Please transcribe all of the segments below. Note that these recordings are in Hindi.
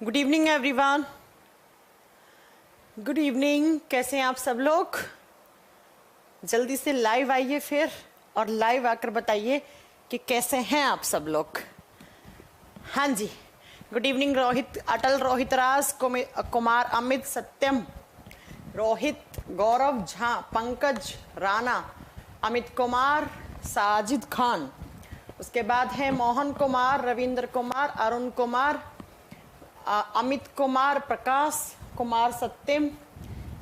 Good evening everyone. Good evening. कैसे हैं आप सब लोग? जल्दी से लाइव आइए फिर और लाइव आकर बताइए कि कैसे हैं आप सब लोग। हाँ जी, गुड इवनिंग रोहित, अटल, रोहित राज, कुमार, अमित, सत्यम, रोहित, गौरव झा, पंकज राणा, अमित कुमार, साजिद खान, उसके बाद है मोहन कुमार, रविंद्र कुमार, अरुण कुमार, अमित कुमार, प्रकाश कुमार, सत्यम।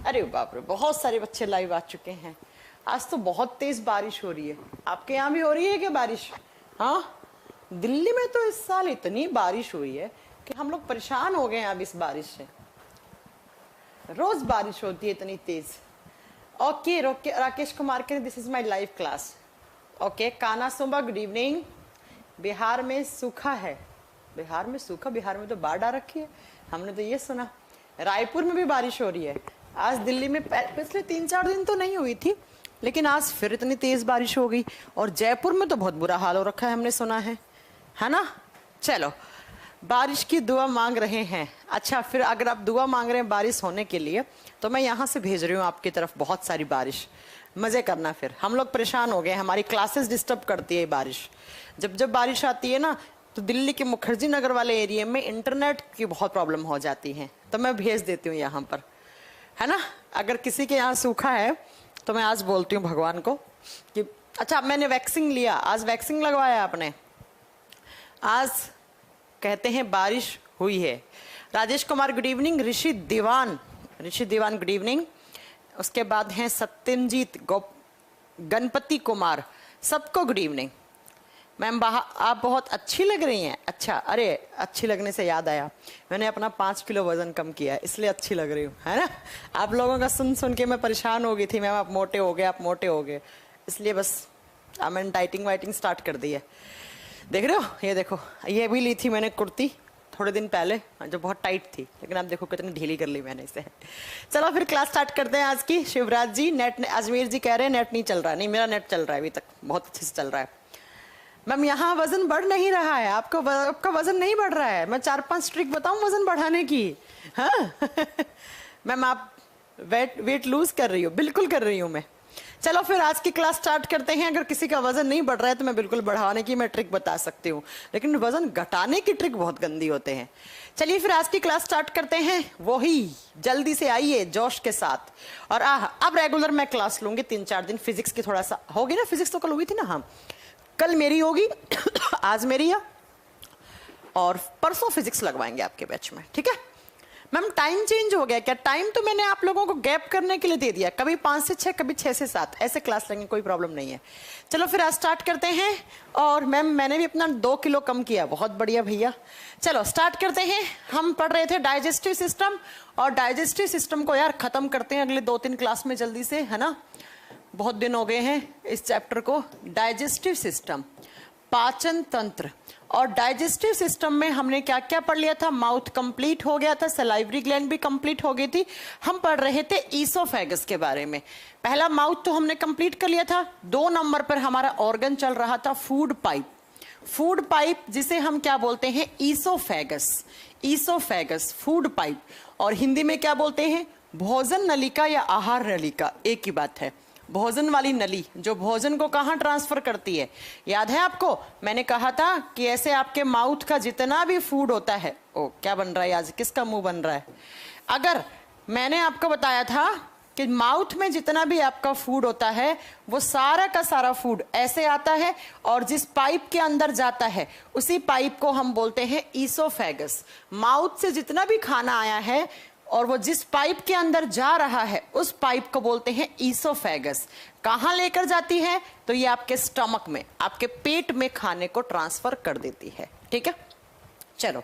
अरे बाप रे, बहुत सारे बच्चे लाइव आ चुके हैं। आज तो बहुत तेज बारिश हो रही है। आपके यहाँ भी हो रही है क्या बारिश? हाँ, दिल्ली में तो इस साल इतनी बारिश हुई है कि हम लोग परेशान हो गए हैं अब इस बारिश से। रोज बारिश होती है इतनी तेज। ओके, राकेश कुमार के this is my live class. Okay, काना सुबह, गुड इवनिंग। बिहार में सूखा है। बिहार में सूखा? बिहार में तो बाढ़ आ रखी है, हमने तो ये सुना। रायपुर में भी बारिश हो रही है। आज दिल्ली में पिछले 3-4 दिन तो नहीं हुई थी, लेकिन आज फिर इतनी तेज बारिश हो गई। और जयपुर में तो बहुत बुरा हाल हो रखा है, हमने सुना है ना। चलो, बारिश की दुआ मांग रहे हैं। अच्छा, फिर अगर आप दुआ मांग रहे हैं बारिश होने के लिए, तो मैं यहाँ से भेज रही हूँ आपकी तरफ बहुत सारी बारिश। मजे करना। फिर हम लोग परेशान हो गए, हमारी क्लासेस डिस्टर्ब करती है बारिश। जब बारिश आती है ना, तो दिल्ली के मुखर्जी नगर वाले एरिया में इंटरनेट की बहुत प्रॉब्लम हो जाती है, तो मैं भेज देती हूँ यहाँ पर, है ना। अगर किसी के यहाँ सूखा है तो मैं आज बोलती हूँ भगवान को कि अच्छा, मैंने वैक्सीन लिया, आज वैक्सीन लगवाया आपने, आज कहते हैं बारिश हुई है। Rajesh Kumar good evening. Rishi Diwan good evening. उसके बाद हैं सत्यनजीत, गणपति कुमार, सबको गुड इवनिंग। मैम आप बहुत अच्छी लग रही हैं। अच्छा, अरे अच्छी लगने से याद आया, मैंने अपना 5 किलो वजन कम किया है, इसलिए अच्छी लग रही हूँ, है ना। आप लोगों का सुन के मैं परेशान हो गई थी, मैम आप मोटे हो गए, इसलिए बस मैंने डाइटिंग वाइटिंग स्टार्ट कर दी है। देख रहे हो, ये देखो, ये भी ली थी मैंने कुर्ती थोड़े दिन पहले, जो बहुत टाइट थी, लेकिन आप देखो कितनी ढीली कर ली मैंने इसे। चलो फिर क्लास स्टार्ट करते हैं आज की। शिवराज जी, नेट, अजमेर जी कह रहे हैं नेट नहीं चल रहा है। नहीं, मेरा नेट चल रहा है अभी तक, बहुत अच्छे से चल रहा है। मैम यहाँ वजन बढ़ नहीं रहा है, आपका वजन नहीं बढ़ रहा है। मैं 4-5 ट्रिक बताऊं वजन बढ़ाने की? हाँ मैम आप वेट लूज कर रही हो? बिल्कुल कर रही हूँ मैं। चलो फिर आज की क्लास स्टार्ट करते हैं। अगर किसी का वजन नहीं बढ़ रहा है तो मैं बिल्कुल बढ़ाने की मैं ट्रिक बता सकती हूँ, लेकिन वजन घटाने की ट्रिक बहुत गंदी होते हैं। चलिए फिर आज की क्लास स्टार्ट करते हैं। वही जल्दी से आइए जोश के साथ। और अब रेगुलर मैं क्लास लूंगी 3-4 दिन। फिजिक्स की थोड़ा सा होगी ना, फिजिक्स तो कल हुई थी ना। हाँ, कल मेरी होगी आज मेरी है, और परसों फिजिक्स लगवाएंगे आपके बैच में, ठीक है। मैम टाइम चेंज हो गया क्या? टाइम तो मैंने आप लोगों को गैप करने के लिए दे दिया, कभी 5 से 6, कभी 6 से 7 ऐसे क्लास लेंगे, कोई प्रॉब्लम नहीं है। चलो फिर आज स्टार्ट करते हैं। और मैम मैंने भी अपना 2 किलो कम किया, बहुत बढ़िया भैया। चलो स्टार्ट करते हैं। हम पढ़ रहे थे डाइजेस्टिव सिस्टम, और डाइजेस्टिव सिस्टम को यार खत्म करते हैं अगले 2-3 क्लास में जल्दी से, है ना। बहुत दिन हो गए हैं इस चैप्टर को। डाइजेस्टिव सिस्टम, पाचन तंत्र। और डाइजेस्टिव सिस्टम में हमने क्या क्या पढ़ लिया था? माउथ कंप्लीट हो गया था, सलाइवरी ग्लैंड भी कंप्लीट हो गई थी। हम पढ़ रहे थे ईसोफेगस के बारे में। पहला माउथ तो हमने कंप्लीट कर लिया था। 2 नंबर पर हमारा ऑर्गन चल रहा था फूड पाइप, जिसे हम क्या बोलते हैं? Oesophagus food pipe. और हिंदी में क्या बोलते हैं? भोजन नलिका या आहार नलिका, एक ही बात है। भोजन वाली नली जो भोजन को कहाँ ट्रांसफर करती है, याद है आपको? मैंने कहा था कि ऐसे आपके माउथ का जितना भी फूड होता है, क्या बन रहा है आज? किसका मुंह बन रहा है? अगर मैंने आपको बताया था कि माउथ में जितना भी आपका फूड होता है, वो सारा का सारा फूड ऐसे आता है, और जिस पाइप के अंदर जाता है उसी पाइप को हम बोलते हैं ईसोफेगस। माउथ से जितना भी खाना आया है और वो जिस पाइप के अंदर जा रहा है, उस पाइप को बोलते हैं ईसोफेगस। कहाँ लेकर जाती है? तो ये आपके स्टमक में, आपके पेट में खाने को ट्रांसफर कर देती है, ठीक है। चलो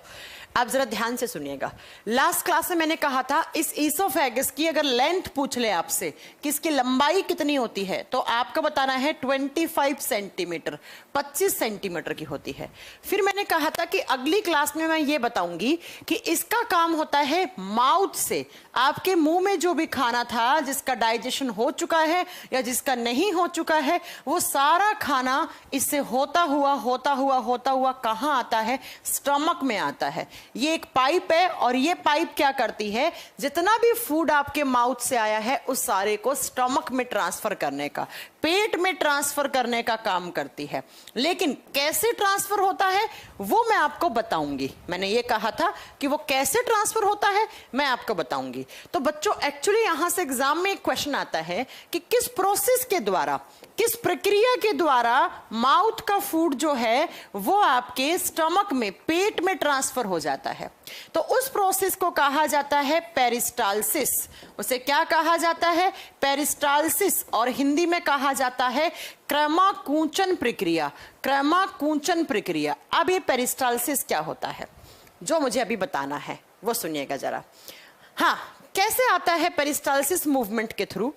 आप जरा ध्यान से सुनिएगा। लास्ट क्लास में मैंने कहा था इस ईसोफेगस की अगर लेंथ पूछ ले आपसे कि इसकी लंबाई कितनी होती है, तो आपको बताना है 25 सेंटीमीटर, 25 सेंटीमीटर की होती है। फिर मैंने कहा था कि अगली क्लास में मैं ये बताऊंगी कि इसका काम होता है माउथ से, आपके मुंह में जो भी खाना था जिसका डाइजेशन हो चुका है या जिसका नहीं हो चुका है, वो सारा खाना इससे होता हुआ कहाँ आता है? स्टमक में आता है। ये एक पाइप है और ये पाइप क्या करती है, जितना भी फूड आपके माउथ से आया है उस सारे को स्टमक में ट्रांसफर करने का, पेट में ट्रांसफर करने का काम करती है। लेकिन कैसे ट्रांसफर होता है वो मैं आपको बताऊंगी। मैंने ये कहा था कि वो कैसे ट्रांसफर होता है मैं आपको बताऊंगी। तो बच्चों एक्चुअली यहां से एग्जाम में एक क्वेश्चन आता है कि किस प्रोसेस के द्वारा, किस प्रक्रिया के द्वारा माउथ का फूड जो है वो आपके स्टमक में, पेट में ट्रांसफर हो जाता है। तो उस प्रोसेस को कहा जाता है पेरिस्टालसिस। उसे क्या कहा जाता है, पेरिस्टालसिस, और हिंदी में कहा जाता है क्रमाकुंचन प्रक्रिया। क्रमाकुंचन प्रक्रिया। अब ये पेरिस्टालसिस क्या होता है जो मुझे अभी बताना है वो सुनिएगा जरा। हाँ, कैसे आता है पेरिस्टालसिस मूवमेंट के थ्रू।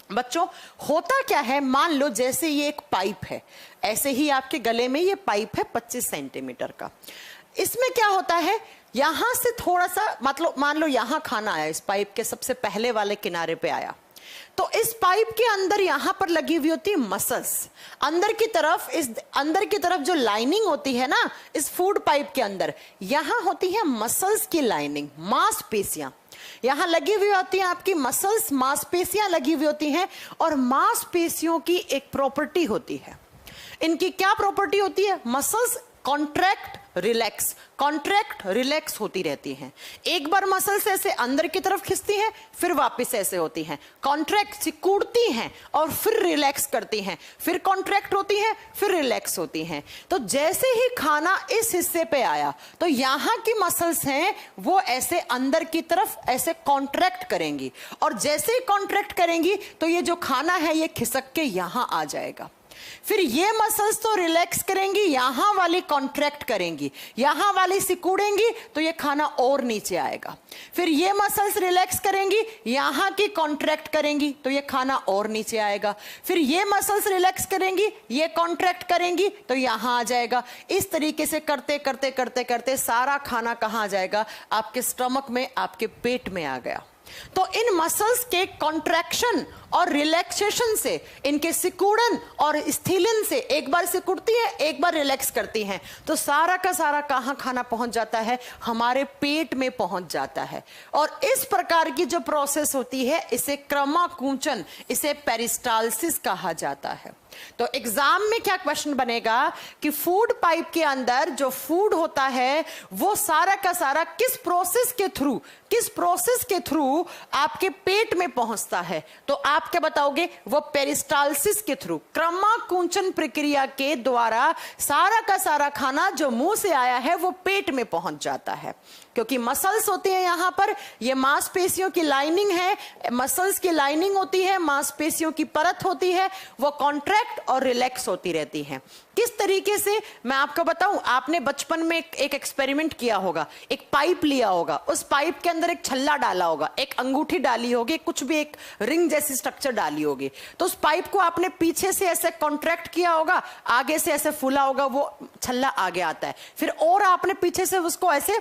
बच्चों होता क्या है, मान लो जैसे ये एक पाइप है, ऐसे ही आपके गले में ये पाइप है 25 सेंटीमीटर का। इसमें क्या होता है, यहां से थोड़ा सा, मतलब मान लो यहां खाना आया, इस पाइप के सबसे पहले वाले किनारे पे आया, तो इस पाइप के अंदर यहां पर लगी हुई होती है मसल्स। अंदर की तरफ, इस अंदर की तरफ जो लाइनिंग होती है ना इस फूड पाइप के अंदर, यहां होती है मसल्स की लाइनिंग, मांसपेशियां यहां लगी हुई होती हैं, आपकी मसल्स, मांसपेशियां लगी हुई होती हैं। और मांसपेशियों की एक प्रॉपर्टी होती है, इनकी क्या प्रॉपर्टी होती है, muscles contract relax, contract relax होती रहती हैं। एक बार मसल्स ऐसे अंदर की तरफ खिंचती हैं, फिर वापस ऐसे होती हैं, कॉन्ट्रैक्ट सिकुड़ती हैं और फिर रिलैक्स करती हैं, फिर कॉन्ट्रैक्ट होती हैं, फिर रिलैक्स होती हैं। तो जैसे ही खाना इस हिस्से पे आया तो यहां की मसल्स हैं वो ऐसे अंदर की तरफ ऐसे कॉन्ट्रैक्ट करेंगी, और जैसे ही कॉन्ट्रैक्ट करेंगी तो ये जो खाना है ये खिसक के यहां आ जाएगा। फिर ये मसल्स तो रिलैक्स करेंगी, यहां वाली कॉन्ट्रैक्ट करेंगी, यहां वाली सिकुड़ेंगी तो ये खाना और नीचे आएगा। फिर ये मसल्स रिलैक्स करेंगी, यहां की कॉन्ट्रैक्ट करेंगी तो ये खाना और नीचे आएगा। फिर ये मसल्स रिलैक्स करेंगी, ये कॉन्ट्रैक्ट करेंगी तो यहां आ जाएगा। इस तरीके से करते करते करते करते सारा खाना कहां आ जाएगा, आपके स्टमक में, आपके पेट में आ गया। तो इन मसल्स के कॉन्ट्रैक्शन और रिलैक्सेशन से, इनके सिकुड़न और स्थिलन से, एक बार सिकुड़ती है एक बार रिलैक्स करती हैं, तो सारा का सारा कहां खाना पहुंच जाता है, हमारे पेट में पहुंच जाता है। और इस प्रकार की जो प्रोसेस होती है इसे क्रमाकुंचन, इसे पेरिस्टालसिस कहा जाता है। तो एग्जाम में क्या क्वेश्चन बनेगा कि फूड पाइप के अंदर जो फूड होता है वो सारा का सारा किस प्रोसेस के थ्रू आपके पेट में पहुंचता है, तो आप क्या बताओगे, वो पेरिस्टालसिस के थ्रू, क्रमाकुंचन प्रक्रिया के द्वारा सारा का सारा खाना जो मुंह से आया है वो पेट में पहुंच जाता है। क्योंकि मसल्स होती हैं यहां पर, ये मांसपेशियों की लाइनिंग है, मसल्स की लाइनिंग होती है, मांसपेशियों की परत होती है, वो कॉन्ट्रैक्ट और रिलैक्स होती रहती हैं। किस तरीके से मैं आपको बताऊं, आपने बचपन में एक एक्सपेरिमेंट किया होगा, एक पाइप लिया होगा, उस पाइप के अंदर एक छल्ला डाला होगा, एक अंगूठी डाली होगी, कुछ भी एक रिंग जैसी स्ट्रक्चर डाली होगी, तो उस पाइप को आपने पीछे से ऐसे कॉन्ट्रैक्ट किया होगा, आगे से ऐसे फूला होगा, वो छल्ला आगे आता है, फिर और आपने पीछे से उसको ऐसे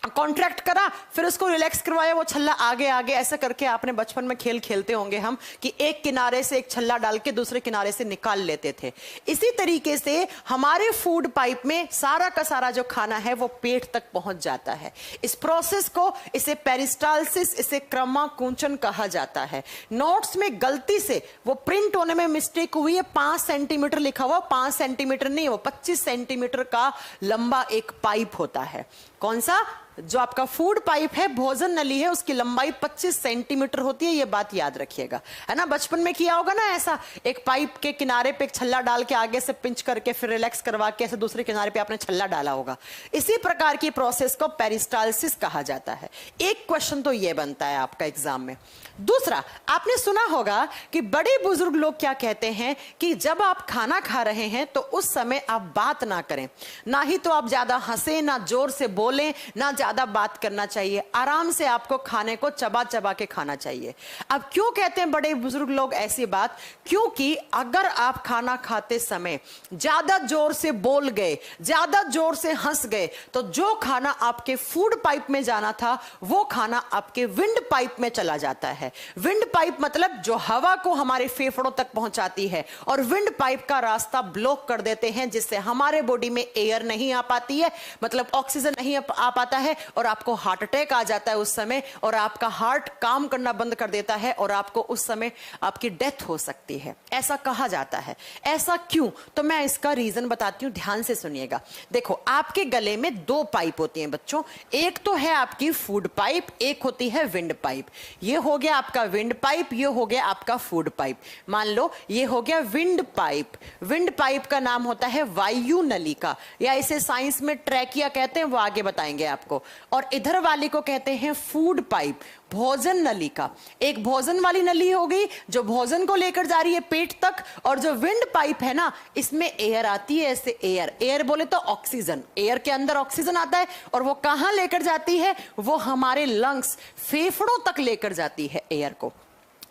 कॉन्ट्रैक्ट करा, फिर उसको रिलैक्स करवाया, वो छल्ला आगे आगे, ऐसा करके आपने बचपन में खेल खेलते होंगे हम कि एक किनारे से एक छल्ला डाल के दूसरे किनारे से निकाल लेते थे। इसी तरीके से हमारे फूड पाइप में सारा का सारा जो खाना है वो पेट तक पहुंच जाता है। इस प्रोसेस को, इसे पेरिस्टालसिस, इसे क्रमाकुंचन कहा जाता है। नोट्स में गलती से वो प्रिंट होने में मिस्टेक हुई है, 5 सेंटीमीटर लिखा हुआ, 5 सेंटीमीटर नहीं, वो 25 सेंटीमीटर का लंबा एक पाइप होता है। कौन सा, जो आपका फूड पाइप है, भोजन नली है, उसकी लंबाई 25 सेंटीमीटर होती है, ये बात याद रखिएगा, है ना। बचपन में किया होगा ना ऐसा, एक पाइप के किनारे पे एक छल्ला डाल के आगे से पिंच करके फिर रिलैक्स करवा के ऐसे दूसरे किनारे पे आपने छल्ला डाला होगा। इसी प्रकार की प्रोसेस को पेरिस्टालसिस कहा जाता है। एक क्वेश्चन तो ये बनता है आपका एग्जाम में। दूसरा, आपने सुना होगा कि बड़े बुजुर्ग लोग क्या कहते हैं कि जब आप खाना खा रहे हैं तो उस समय आप बात ना करें, ना ही तो आप ज्यादा हंसे, ना जोर से बोलें, ना ज्यादा बात करना चाहिए, आराम से आपको खाने को चबा चबा के खाना चाहिए। अब क्यों कहते हैं बड़े बुजुर्ग लोग ऐसी बात? क्योंकि अगर आप खाना खाते समय ज्यादा जोर से बोल गए, ज्यादा जोर से हंस गए, तो जो खाना आपके फूड पाइप में जाना था वो खाना आपके विंड पाइप में चला जाता है। विंड पाइप मतलब जो हवा को हमारे फेफड़ों तक पहुंचाती है, और विंड पाइप का रास्ता ब्लॉक कर देते हैं, जिससे हमारे बॉडी में एयर नहीं आ पाती है, मतलब ऑक्सीजन नहीं आ पाता है, और आपको हार्ट अटैक आ जाता है उस समय, और आपका हार्ट काम करना बंद कर देता है, और आपको उस समय आपकी डेथ हो सकती है, ऐसा कहा जाता है। ऐसा क्यों? तो मैं इसका रीजन बताती हूं, ध्यान से सुनिएगा। देखो, आपके गले में दो पाइप होती हैं बच्चों, एक तो है आपकी फूड पाइप, एक होती है विंड पाइप। ये हो गया आपका विंड पाइप, ये हो गया आपका फूड पाइप। मान लो ये हो गया विंड पाइप। विंड पाइप का नाम होता है वायु नलिका, या इसे साइंस में ट्रैकिया कहते हैं, वो आगे बताएंगे आपको। और इधर वाली को कहते हैं फूड पाइप, भोजन नलिका। एक भोजन वाली नली हो गई जो भोजन को लेकर जा रही है पेट तक, और जो विंड पाइप है ना, इसमें एयर आती है, ऐसे एयर बोले तो ऑक्सीजन, एयर के अंदर ऑक्सीजन आता है, और वो कहां लेकर जाती है? वो हमारे लंग्स, फेफड़ों तक लेकर जाती है एयर को।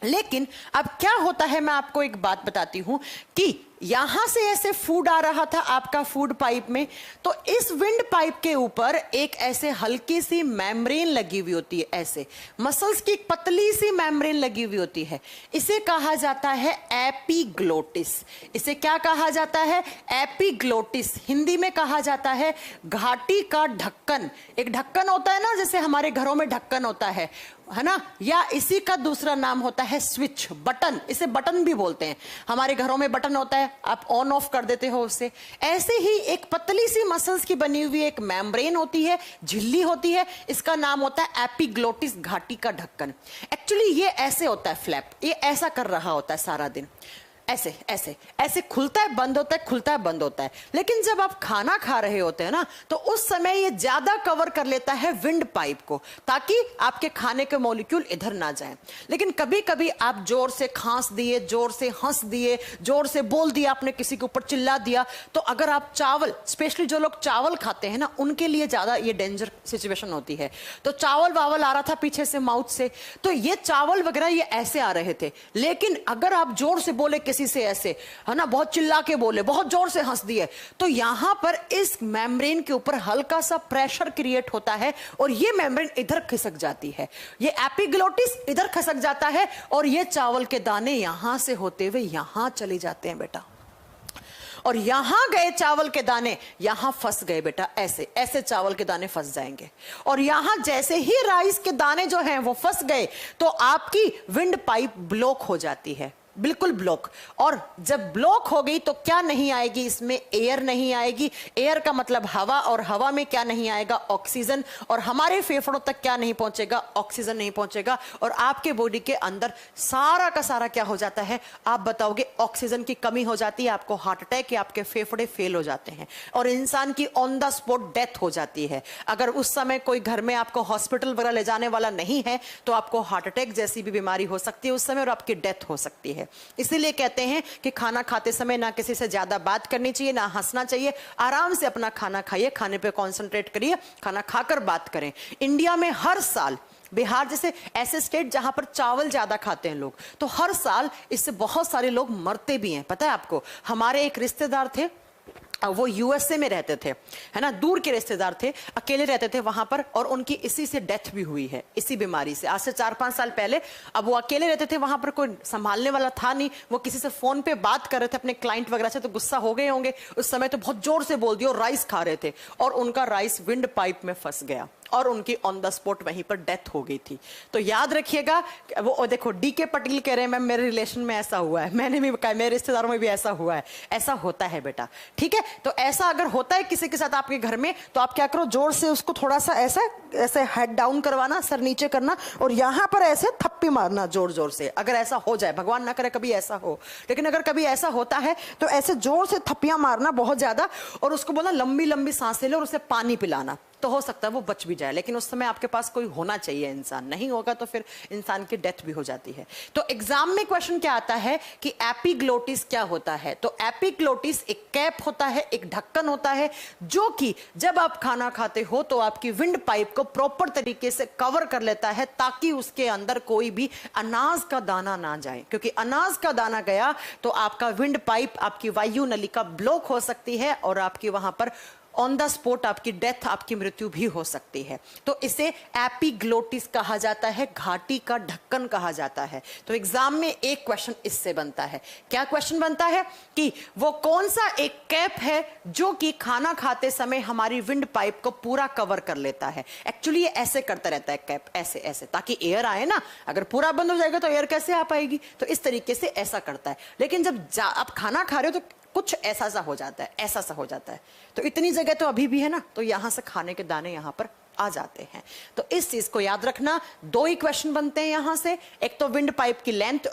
लेकिन अब क्या होता है, मैं आपको एक बात बताती हूं कि यहां से ऐसे फूड आ रहा था आपका फूड पाइप में, तो इस विंड पाइप के ऊपर एक ऐसे हल्की सी मेम्ब्रेन लगी हुई होती है, ऐसे मसल्स की एक पतली सी मेम्ब्रेन लगी हुई होती है। इसे कहा जाता है एपिग्लोटिस। इसे क्या कहा जाता है? एपिग्लोटिस। हिंदी में कहा जाता है घाटी का ढक्कन। एक ढक्कन होता है ना, जैसे हमारे घरों में ढक्कन होता है ना, या इसी का दूसरा नाम होता है स्विच, बटन। इसे बटन भी बोलते हैं। हमारे घरों में बटन होता है, आप ऑन ऑफ कर देते हो उससे। ऐसे ही एक पतली सी मसल्स की बनी हुई एक मेम्ब्रेन होती है, झिल्ली होती है, इसका नाम होता है एपिग्लोटिस, घाटी का ढक्कन। एक्चुअली ये ऐसे होता है फ्लैप, ये ऐसा कर रहा होता है सारा दिन, ऐसे ऐसे ऐसे खुलता है बंद होता है, खुलता है बंद होता है। लेकिन जब आप खाना खा रहे होते हैं ना, तो उस समय ये ज्यादा कवर कर लेता है विंड पाइप को, ताकि आपके खाने के मॉलिक्यूल इधर ना जाएं। लेकिन कभी कभी आप जोर से खांस दिए, जोर से हंस दिए, जोर से बोल दिया, आपने किसी के ऊपर चिल्ला दिया, तो अगर आप चावल, स्पेशली जो लोग चावल खाते हैं ना, उनके लिए ज्यादा ये डेंजर सिचुएशन होती है। तो चावल वावल आ रहा था पीछे से माउथ से, तो ये चावल वगैरह ये ऐसे आ रहे थे। लेकिन अगर आप जोर से बोले किसी से, ऐसे है ना, बहुत चिल्ला के बोले, बहुत जोर से हंस दिए, तो यहां पर इस मेम्ब्रेन के ऊपर हल्का सा प्रेशर क्रिएट होता है, और ये मेम्ब्रेन इधर खिसक जाती है, ये एपिग्लोटिस इधर खिसक जाता है, और ये चावल के दाने यहां से होते हुए यहां चले जाते हैं बेटा। और यहां गए चावल के दाने, यहां फंस गए बेटा, ऐसे ऐसे चावल के दाने फंस जाएंगे। और यहां जैसे ही राइस के दाने जो हैं वो फंस गए, तो आपकी विंड पाइप ब्लॉक हो जाती है, बिल्कुल ब्लॉक। और जब ब्लॉक हो गई तो क्या नहीं आएगी इसमें? एयर नहीं आएगी। एयर का मतलब हवा, और हवा में क्या नहीं आएगा? ऑक्सीजन। और हमारे फेफड़ों तक क्या नहीं पहुंचेगा? ऑक्सीजन नहीं पहुंचेगा। और आपके बॉडी के अंदर सारा का सारा क्या हो जाता है? आप बताओगे, ऑक्सीजन की कमी हो जाती है, आपको हार्ट अटैक या आपके फेफड़े फेल हो जाते हैं, और इंसान की ऑन द स्पॉट डेथ हो जाती है। अगर उस समय कोई घर में आपको हॉस्पिटल वगैरह ले जाने वाला नहीं है, तो आपको हार्ट अटैक जैसी भी बीमारी हो सकती है उस समय, और आपकी डेथ हो सकती है। इसीलिए कहते हैं कि खाना खाते समय ना किसी से ज्यादा बात करनी चाहिए, ना हंसना चाहिए, आराम से अपना खाना खाइए, खाने पे कंसंट्रेट करिए, खाना खाकर बात करें। इंडिया में हर साल, बिहार जैसे ऐसे स्टेट जहां पर चावल ज्यादा खाते हैं लोग, तो हर साल इससे बहुत सारे लोग मरते भी हैं। पता है आपको? हमारे एक रिश्तेदार थे, वो यूएसए में रहते थे, है ना, दूर के रिश्तेदार थे, अकेले रहते थे वहां पर, और उनकी इसी से डेथ भी हुई है, इसी बीमारी से, आज से 4-5 साल पहले। अब वो अकेले रहते थे वहां पर, कोई संभालने वाला था नहीं। वो किसी से फोन पे बात कर रहे थे अपने क्लाइंट वगैरह से, तो गुस्सा हो गए होंगे उस समय, तो बहुत जोर से बोल दिया, और राइस खा रहे थे, और उनका राइस विंड पाइप में फंस गया, और उनकी ऑन द स्पॉट वहीं पर डेथ हो गई थी। तो याद रखिएगा। वो देखो, डीके पटेल कह रहे हैं मैम मेरे रिलेशन में ऐसा हुआ है, मैंने भी कहा मेरे रिश्तेदारों में भी ऐसा हुआ है। ऐसा होता है बेटा, ठीक है? तो ऐसा अगर होता है किसी के साथ आपके घर में, तो आप क्या करो, जोर से उसको थोड़ा सा ऐसा ऐसे हेड डाउन करवाना, सर नीचे करना, और यहां पर ऐसे थप्पी मारना जोर जोर से। अगर ऐसा हो जाए, भगवान ना करे कभी ऐसा हो, लेकिन अगर कभी ऐसा होता है तो ऐसे जोर से थप्पियां मारना बहुत ज्यादा, और उसको बोलना लंबी लंबी सांसें ले, और उसे पानी पिलाना। तो हो सकता है वो बच भी जाए, लेकिन उस समय आपके पास कोई होना चाहिए इंसान, नहीं होगा तो फिर इंसान की डेथ भी हो जाती है। तो एग्जाम में क्वेश्चन क्या आता है कि एपिग्लोटिस क्या होता है। तो एपिग्लोटिस एक कैप होता है, एक ढक्कन होता है, जो कि जब आप खाना खाते हो तो आपकी विंड पाइप को प्रॉपर तरीके से कवर कर लेता है, ताकि उसके अंदर कोई भी अनाज का दाना ना जाए, क्योंकि अनाज का दाना गया तो आपका विंड पाइप, आपकी वायु नलिका ब्लॉक हो सकती है और आपकी वहां पर ऑन द स्पॉट आपकी डेथ, आपकी मृत्यु भी हो सकती है। तो इसे एपिग्लोटिस कहा जाता है, घाटी का ढक्कन कहा जाता है। तो एग्जाम में एक क्वेश्चन इससे बनता है। क्या क्वेश्चन बनता है कि वो कौन सा एक कैप है जो कि खाना खाते समय हमारी विंड पाइप को पूरा कवर कर लेता है। एक्चुअली ये ऐसे करता रहता है कैप, ऐसे ऐसे, ताकि एयर आए ना। अगर पूरा बंद हो जाएगा तो एयर कैसे आ पाएगी, तो इस तरीके से ऐसा करता है। लेकिन जब आप खाना खा रहे हो तो कुछ ऐसा सा हो जाता है, ऐसा सा हो जाता है। तो इतनी जगह तो अभी भी है ना, तो यहां से खाने के दाने यहां पर आ जाते हैं। तो इस चीज को याद रखना। दो ही क्वेश्चन बनते हैं यहां से, एक तो विंड पाइप की लेंथ,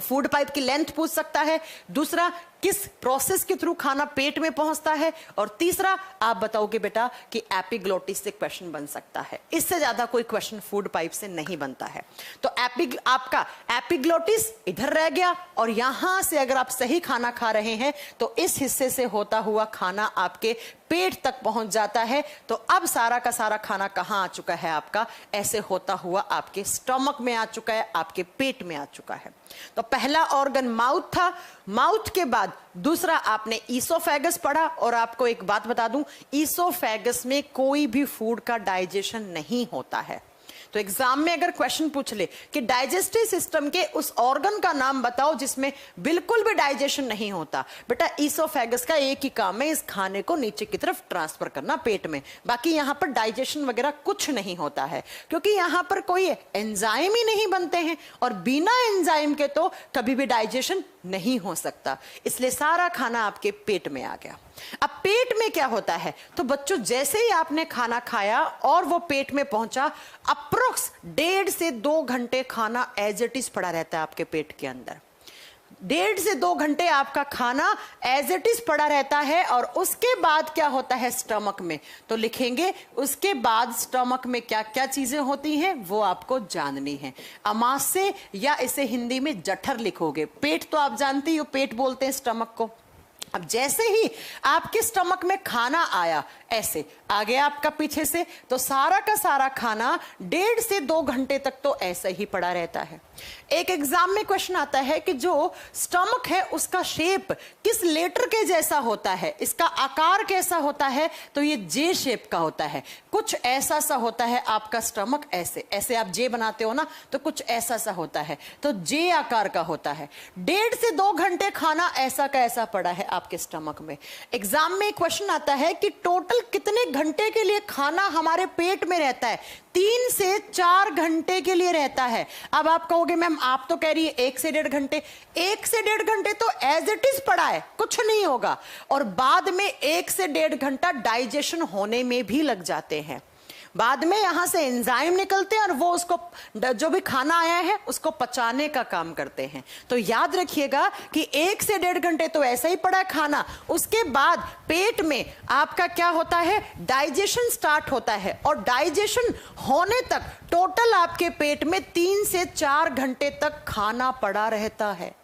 फूड पाइप की लेंथ पूछ सकता है, दूसरा किस प्रोसेस के थ्रू खाना पेट में पहुंचता है, और तीसरा आप बताओगे बेटा कि एपिग्लोटिस से क्वेश्चन बन सकता है। इससे ज्यादा कोई क्वेश्चन फूड पाइप से नहीं बनता है। तो आपका एपिग्लोटिस इधर रह गया, और यहां से अगर आप सही खाना खा रहे हैं तो इस हिस्से से होता हुआ खाना आपके पेट तक पहुंच जाता है। तो अब सारा का सारा खाना कहां आ चुका है आपका, ऐसे होता हुआ आपके स्टमक में आ चुका है, आपके पेट में आ चुका है। तो पहला ऑर्गन माउथ था, माउथ के बाद दूसरा आपने ईसोफेगस पढ़ा। और आपको एक बात बता दूं, ईसोफेगस में कोई भी फूड का डाइजेशन नहीं होता है। तो एग्जाम में अगर क्वेश्चन पूछ ले कि डाइजेस्टिव सिस्टम के उस ऑर्गन का नाम बताओ जिसमें बिल्कुल भी डाइजेशन नहीं होता, बेटा ईसोफेगस का एक ही काम है, इस खाने को नीचे की तरफ ट्रांसफर करना पेट में। बाकी यहां पर डाइजेशन वगैरह कुछ नहीं होता है, क्योंकि यहां पर कोई एंजाइम ही नहीं बनते हैं, और बिना एंजाइम के तो कभी भी डाइजेशन नहीं हो सकता। इसलिए सारा खाना आपके पेट में आ गया। अब पेट में क्या होता है, तो बच्चों जैसे ही आपने खाना खाया और वो पेट में पहुंचा, अप्रोक्स 1.5 से 2 घंटे खाना एज इट इज पड़ा रहता है आपके पेट के अंदर। 1.5 से 2 घंटे आपका खाना एज इट इज पड़ा रहता है। और उसके बाद क्या होता है स्टमक में, तो लिखेंगे उसके बाद स्टमक में क्या क्या चीजें होती हैं वो आपको जाननी है। अमाशय, या इसे हिंदी में जठर लिखोगे। पेट तो आप जानती हो, पेट बोलते हैं स्टमक को। अब जैसे ही आपके स्टमक में खाना आया, ऐसे आ गया आपका पीछे से, तो सारा का सारा खाना 1.5 से 2 घंटे तक तो ऐसे ही पड़ा रहता है। एक एग्जाम में क्वेश्चन आता है कि जो स्टमक है उसका शेप किस लेटर के जैसा होता है, इसका आकार कैसा होता है, तो ये जे शेप का होता है। कुछ ऐसा सा होता है आपका स्टमक, ऐसे ऐसे आप जे बनाते हो ना, तो कुछ ऐसा सा होता है, तो जे आकार का होता है। 1.5 से 2 घंटे खाना ऐसा का ऐसा पड़ा है आपके स्टमक में। एग्जाम में क्वेश्चन आता है कि टोटल कितने घंटे के लिए खाना हमारे पेट में रहता है, 3 से 4 घंटे के लिए रहता है। अब आप कहोगे मैम आप तो कह रही है 1 से 1.5 घंटे, 1 से 1.5 घंटे तो एज इट इज पड़ा है, कुछ नहीं होगा। और बाद में 1 से 1.5 घंटा डाइजेशन होने में भी लग जाते हैं। बाद में यहां से एंजाइम निकलते हैं और वो उसको, जो भी खाना आया है उसको पचाने का काम करते हैं। तो याद रखिएगा कि 1 से 1.5 घंटे तो ऐसा ही पड़ा है खाना। उसके बाद पेट में आपका क्या होता है, डाइजेशन स्टार्ट होता है, और डाइजेशन होने तक टोटल आपके पेट में 3 से 4 घंटे तक खाना पड़ा रहता है।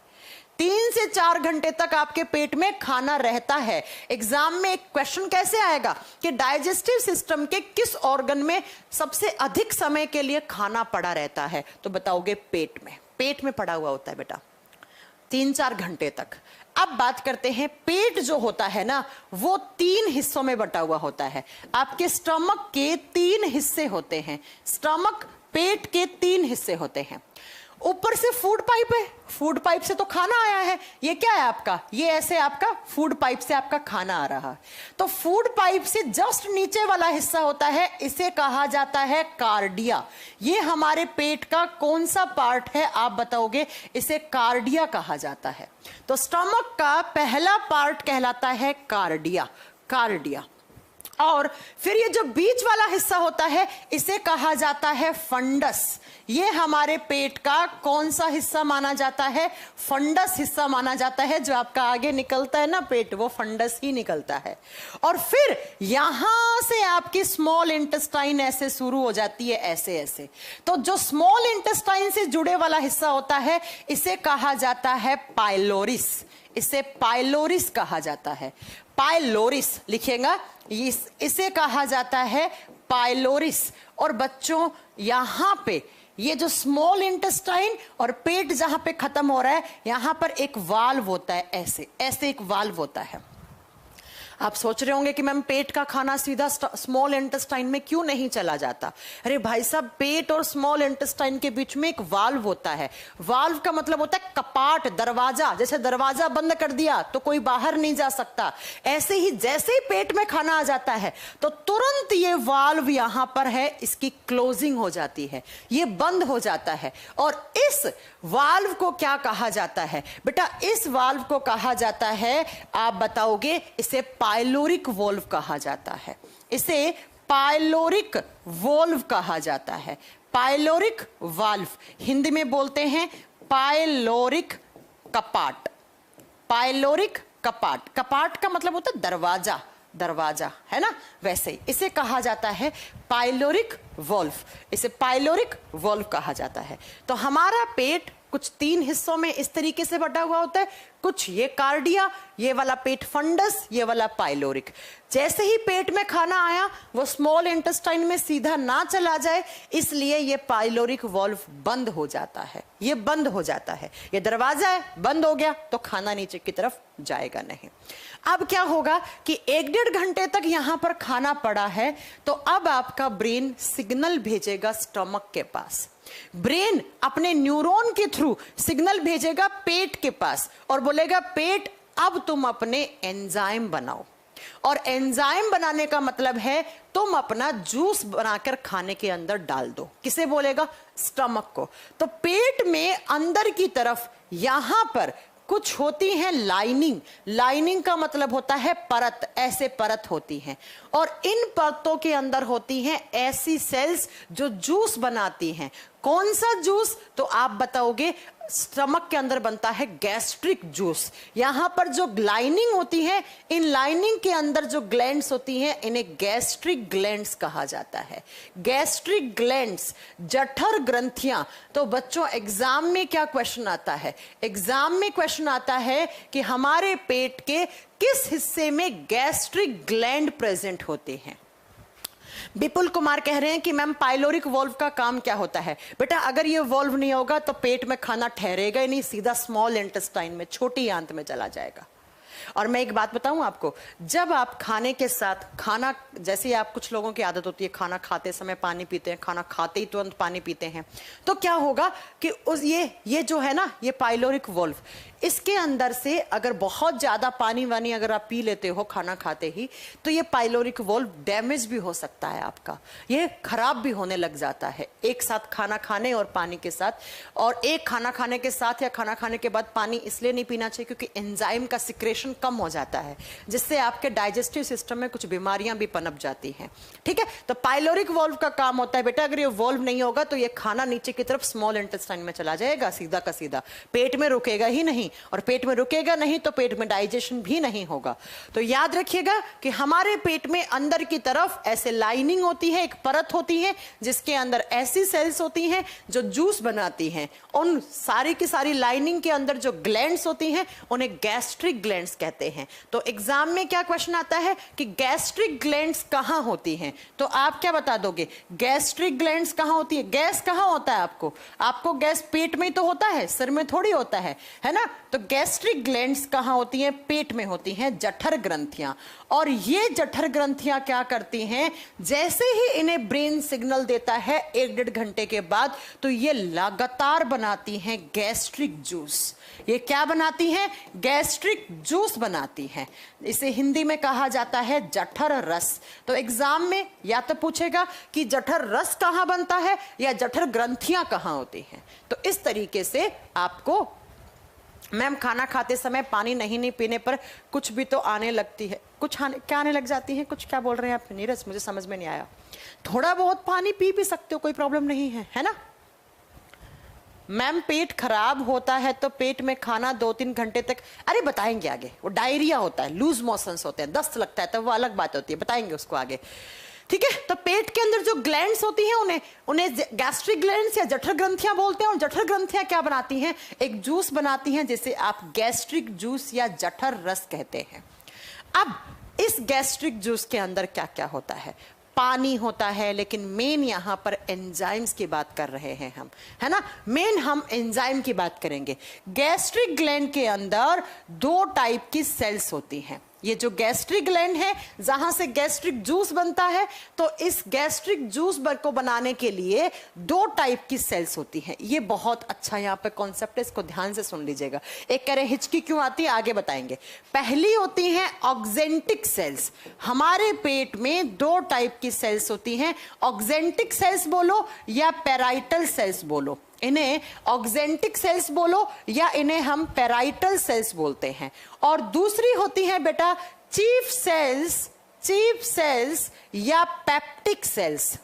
3 से 4 घंटे तक आपके पेट में खाना रहता है। एग्जाम में एक क्वेश्चन कैसे आएगा कि डाइजेस्टिव सिस्टम के किस ऑर्गन में सबसे अधिक समय के लिए खाना पड़ा रहता है, तो बताओगे पेट में। पेट में पड़ा हुआ होता है बेटा 3-4 घंटे तक। अब बात करते हैं, पेट जो होता है ना वो 3 हिस्सों में बटा हुआ होता है। आपके स्टमक के 3 हिस्से होते हैं, स्टमक पेट के 3 हिस्से होते हैं। ऊपर से फूड पाइप है, फूड पाइप से तो खाना आया है, ये क्या है आपका, ये ऐसे आपका फूड पाइप से आपका खाना आ रहा है। तो फूड पाइप से जस्ट नीचे वाला हिस्सा होता है, इसे कहा जाता है कार्डिया। ये हमारे पेट का कौन सा पार्ट है आप बताओगे, इसे कार्डिया कहा जाता है। तो स्टमक का पहला पार्ट कहलाता है कार्डिया, कार्डिया। और फिर ये जो बीच वाला हिस्सा होता है इसे कहा जाता है फंडस। ये हमारे पेट का कौन सा हिस्सा माना जाता है? फंडस हिस्सा माना जाता है। जो आपका आगे निकलता है ना पेट, वो फंडस ही निकलता है। और फिर यहां से आपकी स्मॉल इंटेस्टाइन ऐसे शुरू हो जाती है, ऐसे ऐसे। तो जो स्मॉल इंटेस्टाइन से जुड़े वाला हिस्सा होता है इसे कहा जाता है पाइलोरिस। इसे पाइलोरिस कहा जाता है। पाइलोरिस लिखिएगा, इसे कहा जाता है पाइलोरिस। और बच्चों यहां पे ये जो स्मॉल इंटेस्टाइन और पेट जहां पे खत्म हो रहा है, यहां पर एक वाल्व होता है, ऐसे ऐसे एक वाल्व होता है। आप सोच रहे होंगे कि मैम पेट का खाना सीधा स्मॉल इंटेस्टाइन में क्यों नहीं चला जाता? अरे भाई साहब, पेट और स्मॉल इंटेस्टाइन के बीच में एक वाल्व होता है। वाल्व का मतलब होता है कपाट, दरवाजा। जैसे दरवाजा बंद कर दिया तो कोई बाहर नहीं जा सकता, ऐसे ही जैसे ही पेट में खाना आ जाता है तो तुरंत ये वाल्व यहां पर है, इसकी क्लोजिंग हो जाती है, ये बंद हो जाता है। और इस वाल्व को क्या कहा जाता है बेटा? इस वाल्व को कहा जाता है, आप बताओगे, इसे पाइलोरिक वोल्व कहा जाता है। इसे पाइलोरिक वोल्व कहा जाता है। पाइलोरिक वाल्व, हिंदी में बोलते हैं पाइलोरिक कपाट। पाइलोरिक कपाट, कपाट का मतलब होता है दरवाजा, दरवाजा है ना, वैसे ही इसे कहा जाता है पाइलोरिक वोल्व। इसे पाइलोरिक वोल्व कहा जाता है। तो हमारा पेट कुछ 3 हिस्सों में इस तरीके से बटा हुआ होता है, कुछ ये कार्डिया, ये वाला पेट फंडस, ये वाला पाइलोरिक। जैसे ही पेट में खाना आया वो स्मॉल इंटेस्टाइन में सीधा ना चला जाए, इसलिए ये पाइलोरिक वॉल्व बंद हो जाता है, ये बंद हो जाता है। ये दरवाजा है, बंद हो गया तो खाना नीचे की तरफ जाएगा नहीं। अब क्या होगा कि 1-1.5 घंटे तक यहां पर खाना पड़ा है, तो अब आपका ब्रेन सिग्नल भेजेगा स्टमक के पास। ब्रेन अपने न्यूरॉन के थ्रू सिग्नल भेजेगा पेट के पास और बोलेगा पेट अब तुम अपने एंजाइम बनाओ। और एंजाइम बनाने का मतलब है तुम अपना जूस बनाकर खाने के अंदर डाल दो। किसे बोलेगा? स्टमक को। तो पेट में अंदर की तरफ यहां पर कुछ होती है लाइनिंग। लाइनिंग का मतलब होता है परत, ऐसे परत होती हैं। और इन परतों के अंदर होती हैं ऐसी सेल्स जो जूस बनाती हैं। कौन सा जूस? तो आप बताओगे स्टमक के अंदर बनता है गैस्ट्रिक जूस। यहां पर जो लाइनिंग होती है, इन लाइनिंग के अंदर जो ग्लैंड्स होती हैं, इन्हें गैस्ट्रिक ग्लैंड्स कहा जाता है। गैस्ट्रिक ग्लैंड्स, जठर ग्रंथियां। तो बच्चों एग्जाम में क्या क्वेश्चन आता है? एग्जाम में क्वेश्चन आता है कि हमारे पेट के किस हिस्से में गैस्ट्रिक ग्लैंड प्रेजेंट होते हैं। विपुल कुमार कह रहे हैं कि मैम पाइलोरिक वॉल्व का काम क्या होता है? बेटा अगर ये वॉल्व नहीं होगा तो पेट में खाना ठहरेगा ही नहीं, सीधा स्मॉल इंटेस्टाइन में, छोटी आंत में चला जाएगा। और मैं एक बात बताऊं आपको, जब आप खाने के साथ खाना, जैसे आप कुछ लोगों की आदत होती है खाना खाते समय पानी पीते हैं, खाना खाते ही तुरंत पानी पीते हैं, तो क्या होगा कि उस ये जो है ना, ये पाइलोरिक वॉल्व, इसके अंदर से अगर बहुत ज्यादा पानी वानी अगर आप पी लेते हो खाना खाते ही, तो ये पाइलोरिक वॉल्व डैमेज भी हो सकता है आपका, ये खराब भी होने लग जाता है एक साथ खाना खाने और पानी के साथ। और एक खाना खाने के साथ या खाना खाने के बाद पानी इसलिए नहीं पीना चाहिए क्योंकि एंजाइम का सिक्रेशन कम हो जाता है, जिससे आपके डाइजेस्टिव सिस्टम में कुछ बीमारियां भी पनप जाती हैं। ठीक है, तो पाइलोरिक वॉल्व का काम होता है बेटा, अगर ये वॉल्व नहीं होगा तो ये खाना नीचे की तरफ स्मॉल इंटेस्टाइन में चला जाएगा, सीधा का सीधा, पेट में रुकेगा ही नहीं, और पेट में रुकेगा नहीं तो पेट में डाइजेशन भी नहीं होगा। तो याद रखिएगा कि हमारे पेट में अंदर की तरफ ऐसे लाइनिंग होती है, एक परत होती है जिसके अंदर ऐसी सेल्स होती हैं जो जूस बनाती हैं। उन सारी की सारी लाइनिंग के अंदर जो ग्लैंड्स होती हैं उन्हें गैस्ट्रिक ग्लैंड्स कहते हैं। तो एग्जाम में क्या क्वेश्चन आता है कि गैस्ट्रिक ग्लैंड्स कहां होती हैं, तो आप क्या बता दोगे? गैस्ट्रिक ग्लैंड्स कहां होती है? गैस कहां होता है आपको गैस पेट में ही तो होता है, सिर में थोड़ी होता है ना। तो गैस्ट्रिक ग्लैंड्स कहां होती हैं? पेट में होती हैं, जठर ग्रंथियां। और ये जठर ग्रंथियां क्या करती हैं, जैसे ही इन्हें ब्रेन सिग्नल देता है 1-1.5 घंटे के बाद, तो ये लगातार बनाती हैं गैस्ट्रिक जूस। ये क्या बनाती हैं? गैस्ट्रिक जूस बनाती हैं। इसे हिंदी में कहा जाता है जठर रस। तो एग्जाम में या तो पूछेगा कि जठर रस कहां बनता है या जठर ग्रंथियां कहां होती हैं। तो इस तरीके से आपको, मैम खाना खाते समय पानी नहीं पीने पर कुछ भी तो आने लगती है, कुछ क्या आने लग जाती हैं, कुछ क्या बोल रहे हैं आप नीरज, मुझे समझ में नहीं आया। थोड़ा बहुत पानी पी भी सकते हो, कोई प्रॉब्लम नहीं है ना मैम। पेट खराब होता है तो पेट में खाना 2-3 घंटे तक, अरे बताएंगे आगे। वो डायरिया होता है, लूज मोशंस होते हैं, दस्त लगता है, तो वो अलग बात होती है, बताएंगे उसको आगे, ठीक है। तो पेट के अंदर जो ग्लैंड्स होती हैं उन्हें गैस्ट्रिक ग्लैंड्स या जठर ग्रंथियां बोलते हैं। और जठर ग्रंथियां क्या बनाती हैं, एक जूस बनाती हैं जिसे आप गैस्ट्रिक जूस या जठर रस कहते हैं। अब इस गैस्ट्रिक जूस के अंदर क्या क्या होता है, पानी होता है, लेकिन मेन यहां पर एंजाइम्स की बात कर रहे हैं हम, है ना। मेन हम एंजाइम की बात करेंगे। गैस्ट्रिक ग्लैंड के अंदर 2 टाइप की सेल्स होती हैं। ये जो गैस्ट्रिक ग्लैंड है, जहां से गैस्ट्रिक जूस बनता है, तो इस गैस्ट्रिक जूस को बनाने के लिए 2 टाइप की सेल्स होती हैं। ये बहुत अच्छा यहाँ पे कॉन्सेप्ट है, इसको ध्यान से सुन लीजिएगा। एक कह रहे हिचकी क्यों आती है, आगे बताएंगे। पहली होती है ऑक्जेंटिक सेल्स। हमारे पेट में 2 टाइप की सेल्स होती हैं, ऑक्जेंटिक सेल्स बोलो या पेराइटल सेल्स बोलो। इन्हें ऑक्जेंटिक सेल्स बोलो या इन्हें हम पेराइटल सेल्स बोलते हैं। और दूसरी होती है बेटा चीफ सेल्स या पेप्टिक सेल्स।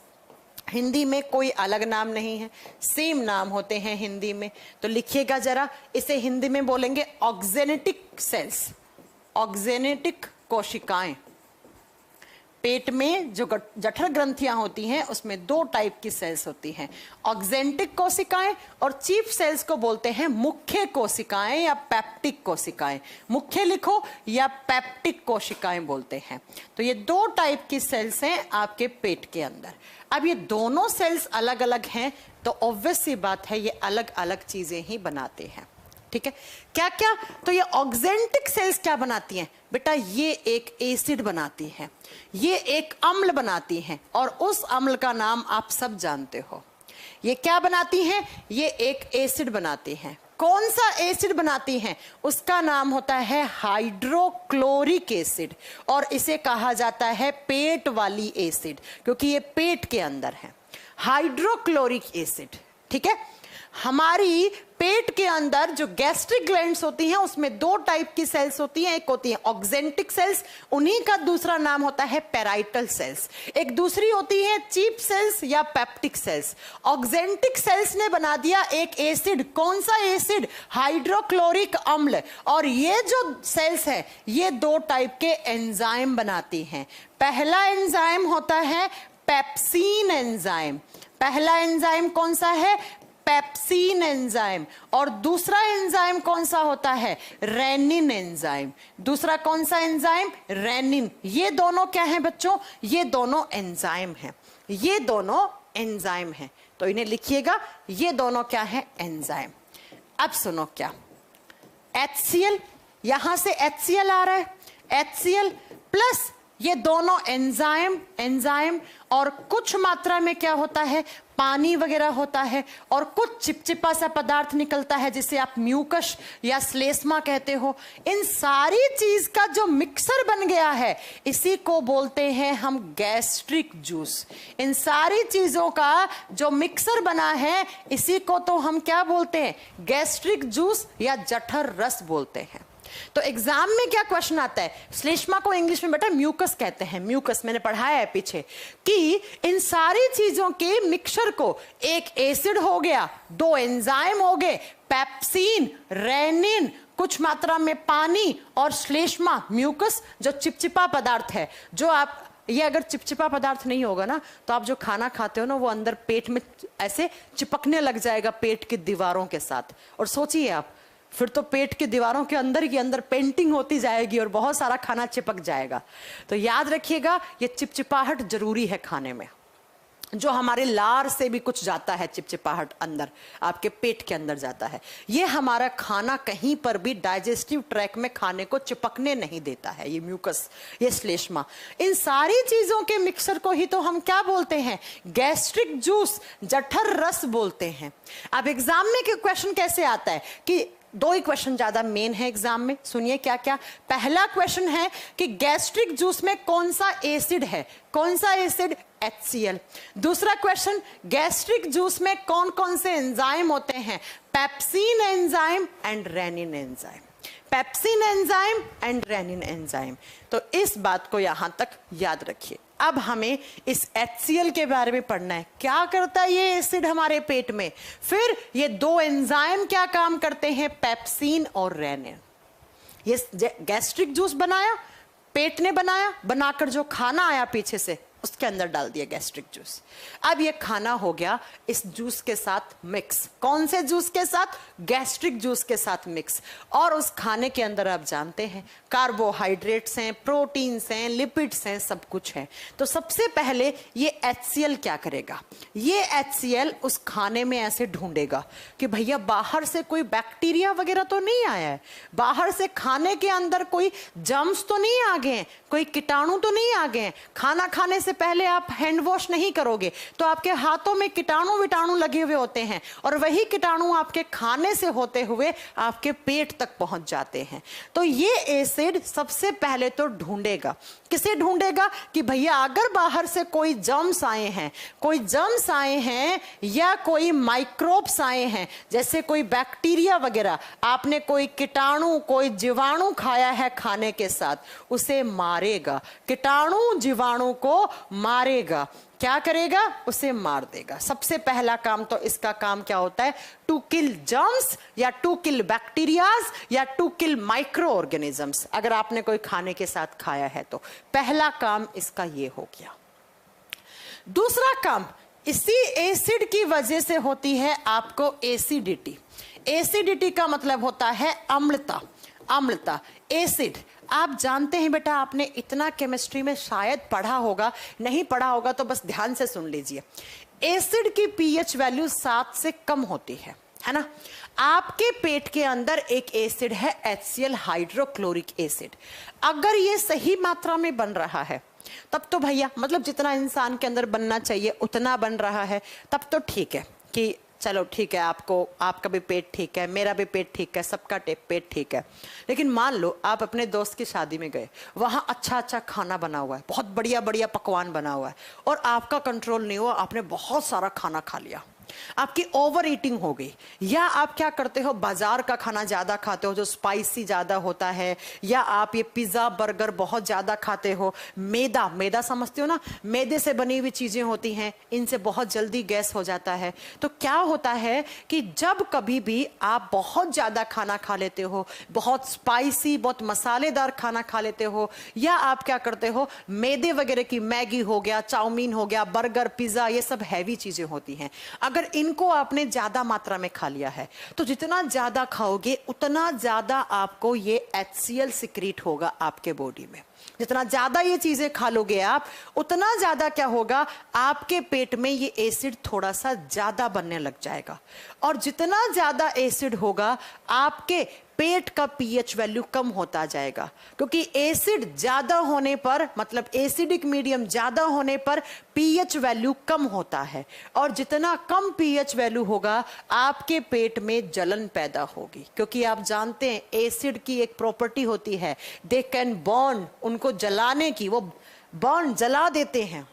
हिंदी में कोई अलग नाम नहीं है, सेम नाम होते हैं हिंदी में। तो लिखिएगा जरा, इसे हिंदी में बोलेंगे ऑक्जेनेटिक सेल्स, ऑक्जेनेटिक कोशिकाएं। पेट में जो जठर ग्रंथियां होती हैं उसमें 2 टाइप की सेल्स होती हैं, ऑक्जेंटिक कोशिकाएं और चीफ सेल्स को बोलते हैं मुख्य कोशिकाएं या पेप्टिक कोशिकाएं। मुख्य लिखो या पेप्टिक कोशिकाएं बोलते हैं। तो ये 2 टाइप की सेल्स हैं आपके पेट के अंदर। अब ये दोनों सेल्स अलग अलग हैं तो ऑब्वियस सी बात है ये अलग अलग चीजें ही बनाते हैं, ठीक है। क्या क्या, तो ये ऑक्जेंटिक सेल्स क्या बनाती हैं बेटा, ये एक एसिड बनाती हैं, ये एक अम्ल बनाती हैं, और उस अम्ल का नाम आप सब जानते हो। ये क्या बनाती हैं, ये एक एसिड बनाती हैं। कौन सा एसिड बनाती हैं, उसका नाम होता है हाइड्रोक्लोरिक एसिड, और इसे कहा जाता है पेट वाली एसिड, क्योंकि ये पेट के अंदर है। हाइड्रोक्लोरिक एसिड, ठीक है। हमारी पेट के अंदर जो गैस्ट्रिक ग्लैंड्स होती हैं उसमें 2 टाइप की सेल्स होती हैं, एक होती है ऑक्जेंटिक सेल्स, उन्हीं का दूसरा नाम होता है पेराइटल सेल्स। एक दूसरी होती है चीफ सेल्स या पेप्टिक सेल्स। ऑक्जेंटिक सेल्स ने बना दिया एक एसिड, कौन सा एसिड, हाइड्रोक्लोरिक अम्ल, और ये जो सेल्स है ये 2 टाइप के एंजाइम बनाती हैं। पहला एंजाइम होता है पेप्सिन एंजाइम। पहला एंजाइम कौन सा है, पेप्सिन एंजाइम। और दूसरा एंजाइम कौन सा होता है, रेनिन एंजाइम। दूसरा कौन सा एंजाइम, रेनिन। ये दोनों क्या हैं बच्चों, ये दोनों एंजाइम हैं, ये दोनों एंजाइम हैं। तो इन्हें लिखिएगा, ये दोनों क्या है, एंजाइम। अब सुनो क्या, HCl, यहां से HCl आ रहा है, HCl प्लस ये दोनों एंजाइम और कुछ मात्रा में क्या होता है, पानी वगैरह होता है, और कुछ चिपचिपा सा पदार्थ निकलता है जिसे आप म्यूकस या श्लेष्मा कहते हो। इन सारी चीज का जो मिक्सर बन गया है इसी को बोलते हैं हम गैस्ट्रिक जूस। इन सारी चीजों का जो मिक्सर बना है इसी को तो हम क्या बोलते हैं, गैस्ट्रिक जूस या जठर रस बोलते हैं। तो एग्जाम में क्या क्वेश्चन आता है, श्लेष्मा को इंग्लिश में बेटा म्यूकस कहते हैं, म्यूकस मैंने पढ़ाया है पीछे, कि इन सारी चीजों के मिक्सचर को, एक एसिड हो गया, 2 एंजाइम हो गए, पेप्सिन, रेनिन, कुछ मात्रा में पानी, और श्लेष्मा म्यूकस जो चिपचिपा पदार्थ है। जो आप, ये अगर चिपचिपा पदार्थ नहीं होगा ना तो आप जो खाना खाते हो ना वो अंदर पेट में ऐसे चिपकने लग जाएगा पेट की दीवारों के साथ, और सोचिए आप फिर तो पेट की दीवारों के अंदर पेंटिंग होती जाएगी और बहुत सारा खाना चिपक जाएगा। तो याद रखिएगा ये चिपचिपाहट जरूरी है खाने में। जो हमारे लार से भी कुछ जाता है, चिपचिपाहट अंदर आपके पेट के अंदर जाता है, ये हमारा खाना कहीं पर भी डाइजेस्टिव ट्रैक में खाने को चिपकने नहीं देता है। ये म्यूकस, ये श्लेष्मा, इन सारी चीजों के मिक्सर को ही तो हम क्या बोलते हैं, गैस्ट्रिक जूस, जठर रस बोलते हैं। अब एग्जाम में क्वेश्चन कैसे आता है कि 2 ही क्वेश्चन ज्यादा मेन है एग्जाम में, सुनिए क्या क्या। पहला क्वेश्चन है कि गैस्ट्रिक जूस में कौन सा एसिड है, कौन सा एसिड, HCl। दूसरा क्वेश्चन, गैस्ट्रिक जूस में कौन कौन से एंजाइम होते हैं, pepsin enzyme and rennin enzyme. Pepsin enzyme and rennin enzyme. तो इस बात को यहां तक याद रखिए। अब हमें इस HCl के बारे में पढ़ना है, क्या करता है ये एसिड हमारे पेट में, फिर ये दो एंजाइम क्या काम करते हैं, पेप्सिन और रेनिन। ये गैस्ट्रिक जूस बनाया, पेट ने बनाया, बनाकर जो खाना आया पीछे से उसके अंदर डाल दिया गैस्ट्रिक जूस। अब ये खाना हो गया इस जूस के साथ मिक्स। कौन से जूस के साथ, गैस्ट्रिक जूस के साथ मिक्स। और उस खाने के अंदर आप जानते हैं कार्बोहाइड्रेट्स हैं, प्रोटीन्स हैं, लिपिड्स हैं, सब कुछ है। तो सबसे पहले ये HCl क्या करेगा, ये HCl उस खाने में ऐसे ढूंढेगा कि भैया बाहर से कोई बैक्टीरिया वगैरह तो नहीं आया है, बाहर से खाने के अंदर कोई जर्म्स तो नहीं आ गए हैं, कोई कीटाणु तो नहीं आ गए हैं। खाना खाने से पहले आप हैंड वॉश नहीं करोगे तो आपके हाथों में कीटाणु विटाणु लगे हुए होते हैं, और वही कीटाणु आपके खाने से होते हुए आपके पेट तक पहुंच जाते हैं। तो ये एसिड सबसे पहले तो ढूंढेगा, किसे ढूंढेगा कि भैया अगर बाहर से कोई जर्म्स आए हैं, कोई जर्म्स आए हैं या कोई माइक्रोब्स आए हैं, जैसे कोई बैक्टीरिया वगैरह, आपने कोई कीटाणु कोई जीवाणु खाया है खाने के साथ, उसे मारेगा। कीटाणु जीवाणु को मारेगा, क्या करेगा, उसे मार देगा। सबसे पहला काम तो इसका काम क्या होता है, टू किल जर्म्स या टू किल बैक्टीरियाज या टू किल माइक्रो ऑर्गेनिजम्स। अगर आपने कोई खाने के साथ खाया है तो पहला काम इसका ये हो गया। दूसरा काम इसी एसिड की वजह से होती है आपको एसिडिटी। एसिडिटी का मतलब होता है अम्लता। अम्लता, एसिड, आप जानते हैं बेटा, आपने इतना केमिस्ट्री में शायद पढ़ा होगा, नहीं पढ़ा होगा तो बस ध्यान से सुन लीजिए। एसिड की पीएच वैल्यू 7 से कम होती है ना। आपके पेट के अंदर एक एसिड है HCl, हाइड्रोक्लोरिक एसिड। अगर ये सही मात्रा में बन रहा है तब तो भैया मतलब जितना इंसान के अंदर बनना चाहिए उतना बन रहा है, तब तो ठीक है कि चलो ठीक है, आपका भी पेट ठीक है, मेरा भी पेट ठीक है, सबका पेट ठीक है। लेकिन मान लो आप अपने दोस्त की शादी में गए, वहां अच्छा अच्छा खाना बना हुआ है, बहुत बढ़िया बढ़िया पकवान बना हुआ है, और आपका कंट्रोल नहीं हुआ, आपने बहुत सारा खाना खा लिया, आपकी ओवर ईटिंग हो गई। या आप क्या करते हो, बाजार का खाना ज्यादा खाते हो जो स्पाइसी ज्यादा होता है, या आप ये पिज्जा बर्गर बहुत ज्यादा खाते हो। मैदा समझते हो ना, मैदे से बनी हुई चीजें होती हैं, इनसे बहुत जल्दी गैस हो जाता है। तो क्या होता है कि जब कभी भी आप बहुत ज्यादा खाना खा लेते हो, बहुत स्पाइसी बहुत मसालेदार खाना खा लेते हो, या आप क्या करते हो, मैदे वगैरह की मैगी हो गया, चाउमीन हो गया, बर्गर पिज्जा, ये सब हैवी चीजें होती हैं, अगर इनको आपने ज्यादा मात्रा में खा लिया है तो जितना ज्यादा खाओगे उतना ज्यादा आपको ये HCl सिक्रीट होगा आपके बॉडी में। जितना ज्यादा ये चीजें खा लोगे आप, उतना ज्यादा क्या होगा, आपके पेट में ये एसिड थोड़ा सा ज्यादा बनने लग जाएगा। और जितना ज्यादा एसिड होगा आपके पेट का पीएच वैल्यू कम होता जाएगा, क्योंकि एसिड ज्यादा होने पर मतलब एसिडिक मीडियम ज्यादा होने पर पीएच वैल्यू कम होता है, और जितना कम पीएच वैल्यू होगा आपके पेट में जलन पैदा होगी। क्योंकि आप जानते हैं एसिड की एक प्रॉपर्टी होती है, दे कैन बर्न, उनको जलाने की, वो बर्न जला देते हैं,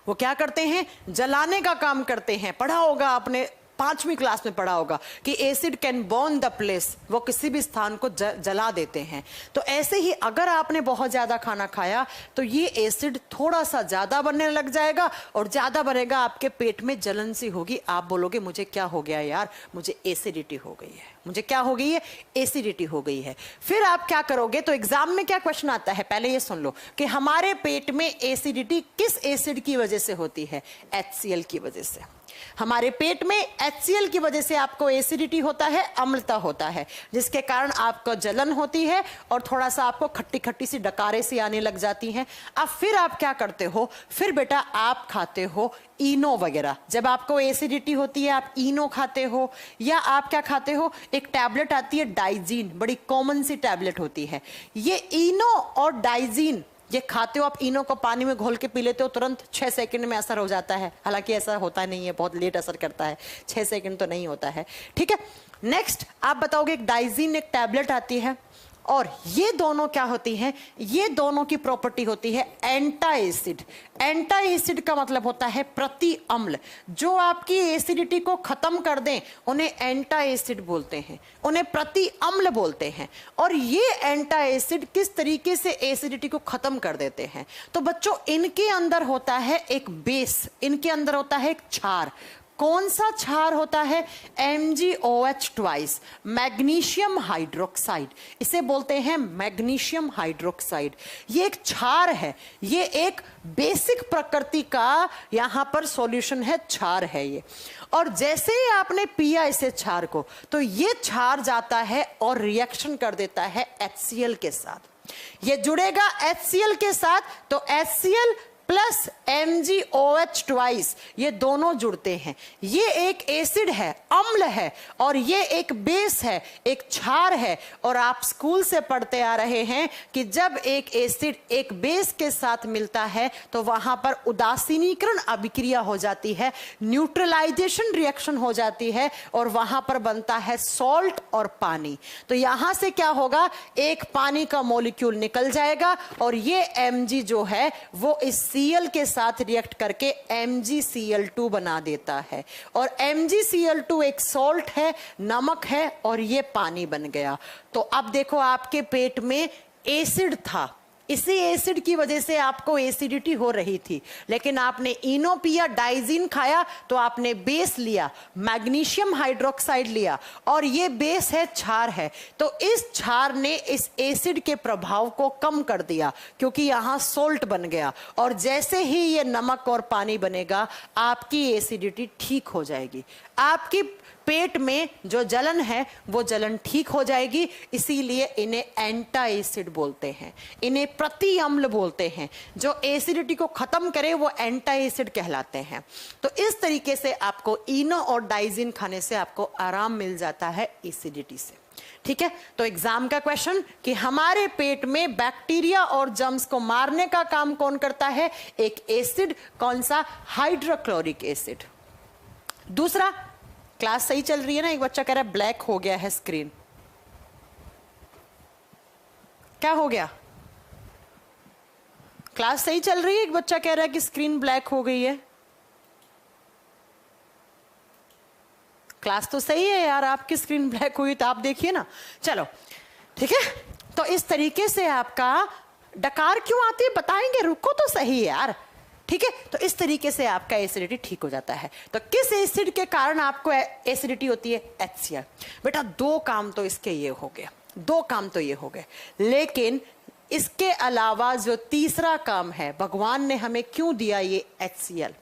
वो क्या करते हैं, जलाने का काम करते हैं। पढ़ा होगा आपने, 5वीं क्लास में पढ़ा होगा कि acid can burn the place, वो किसी भी स्थान को जला देते हैं। तो ऐसे ही अगर आपने बहुत ज्यादा खाना खाया तो ये एसिड थोड़ा सा ज्यादा बनने लग जाएगा, और ज्यादा बनेगा, आपके पेट में जलन सी होगी। आप बोलोगे मुझे क्या हो गया यार, मुझे एसिडिटी हो गई है, मुझे क्या हो गई है, एसिडिटी हो गई है। फिर आप क्या करोगे, तो एग्जाम में क्या क्वेश्चन आता है, पहले ये सुन लो कि हमारे पेट में एसिडिटी किस एसिड की वजह से होती है, HCl की वजह से। हमारे पेट में HCl की वजह से आपको एसिडिटी होता है, अम्लता होता है, जिसके कारण आपको जलन होती है और थोड़ा सा आपको खट्टी खट्टी सी डकारे सी आने लग जाती हैं। अब फिर आप क्या करते हो, फिर बेटा आप खाते हो इनो वगैरह। जब आपको एसिडिटी होती है आप इनो खाते हो, या आप क्या खाते हो, एक टैबलेट आती है डाइजीन, बड़ी कॉमन सी टैबलेट होती है। ये इनो और डाइजीन ये खाते हो आप, इनो को पानी में घोल के पी लेते हो, तुरंत 6 सेकंड में असर हो जाता है। हालांकि ऐसा होता नहीं है, बहुत लेट असर करता है, 6 सेकंड तो नहीं होता है, ठीक है। नेक्स्ट आप बताओगे, एक डाइजीन एक टैबलेट आती है, और ये दोनों क्या होती हैं, ये दोनों की प्रॉपर्टी होती है एंटा एसिड। एंटा एसिड का मतलब होता है प्रति अम्ल। जो आपकी एसिडिटी को खत्म कर दें उन्हें एंटा एसिड बोलते हैं, उन्हें प्रति अम्ल बोलते हैं। और ये एंटा एसिड किस तरीके से एसिडिटी को खत्म कर देते हैं? तो बच्चों इनके अंदर होता है एक बेस, इनके अंदर होता है एक क्षार। कौन सा क्षार होता है? MgOH twice, magnesium hydroxide. इसे बोलते हैं मैग्नीशियम हाइड्रोक्साइड। ये एक क्षार है, ये एक बेसिक प्रकृति का यहां पर सॉल्यूशन है, क्षार है ये। और जैसे ही आपने पिया इसे क्षार को, तो ये क्षार जाता है और रिएक्शन कर देता है HCl के साथ। ये जुड़ेगा HCl के साथ, तो HCl प्लस MgOH ट्वाइस, ये दोनों जुड़ते हैं। ये एक एसिड है, अम्ल है, और ये एक बेस है, एक क्षार है। और आप स्कूल से पढ़ते आ रहे हैं कि जब एक एसिड एक बेस के साथ मिलता है तो वहां पर उदासीनीकरण अभिक्रिया हो जाती है, न्यूट्रलाइजेशन रिएक्शन हो जाती है, और वहां पर बनता है सॉल्ट और पानी। तो यहां से क्या होगा, एक पानी का मॉलिक्यूल निकल जाएगा और ये Mg जो है वो इस Cl के साथ रिएक्ट करके MgCl2 बना देता है। और MgCl2 एक सॉल्ट है, नमक है, और ये पानी बन गया। तो अब देखो आपके पेट में एसिड था, इसी एसिड की वजह से आपको एसिडिटी हो रही थी, लेकिन आपने इनो पिया, डाइजीन खाया, तो आपने बेस लिया, मैग्नीशियम हाइड्रोक्साइड लिया, और ये बेस है, क्षार है। तो इस क्षार ने इस एसिड के प्रभाव को कम कर दिया, क्योंकि यहां सोल्ट बन गया। और जैसे ही ये नमक और पानी बनेगा, आपकी एसिडिटी ठीक हो जाएगी, आपकी पेट में जो जलन है वो जलन ठीक हो जाएगी। इसीलिए इन्हें एंटा एसिड बोलते हैं, इन्हें प्रति अम्ल बोलते हैं। जो एसिडिटी को खत्म करे वो एंटा एसिड कहलाते हैं। तो इस तरीके से आपको इनो और डाइजीन खाने से आपको आराम मिल जाता है एसिडिटी से। ठीक है, तो एग्जाम का क्वेश्चन कि हमारे पेट में बैक्टीरिया और जर्म्स को मारने का काम कौन करता है? एक एसिड, कौन सा? Hydrochloric acid. दूसरा, क्लास सही चल रही है ना? एक बच्चा कह रहा है ब्लैक हो गया है स्क्रीन, क्या हो गया? क्लास सही चल रही है? एक बच्चा कह रहा है कि स्क्रीन ब्लैक हो गई है। क्लास तो सही है यार, आपकी स्क्रीन ब्लैक हुई तो आप देखिए ना। चलो ठीक है, तो इस तरीके से आपका डकार क्यों आती है बताएंगे, रुको तो सही यार। ठीक है, तो इस तरीके से आपका एसिडिटी ठीक हो जाता है। तो किस एसिड के कारण आपको एसिडिटी होती है? HCl। बेटा दो काम तो इसके ये हो गए, दो काम तो ये हो गए, लेकिन इसके अलावा जो तीसरा काम है, भगवान ने हमें क्यों दिया ये HCl?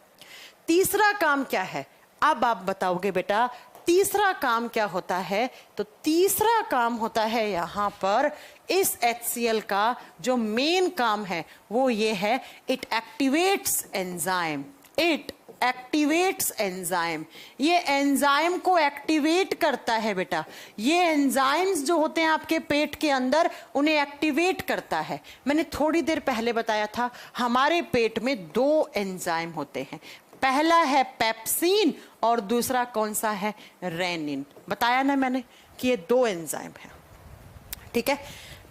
तीसरा काम क्या है? अब आप बताओगे बेटा तीसरा काम क्या होता है? तो तीसरा काम होता है यहां पर इस HCl का जो मेन काम है वो ये है, it activates enzyme. It activates enzyme, ये एंजाइम को एक्टिवेट करता है बेटा। ये एंजाइम्स जो होते हैं आपके पेट के अंदर, उन्हें एक्टिवेट करता है। मैंने थोड़ी देर पहले बताया था हमारे पेट में दो एंजाइम होते हैं, पहला है पेप्सिन और दूसरा कौन सा है? रेनिन। बताया ना मैंने कि ये दो एंजाइम है। ठीक है,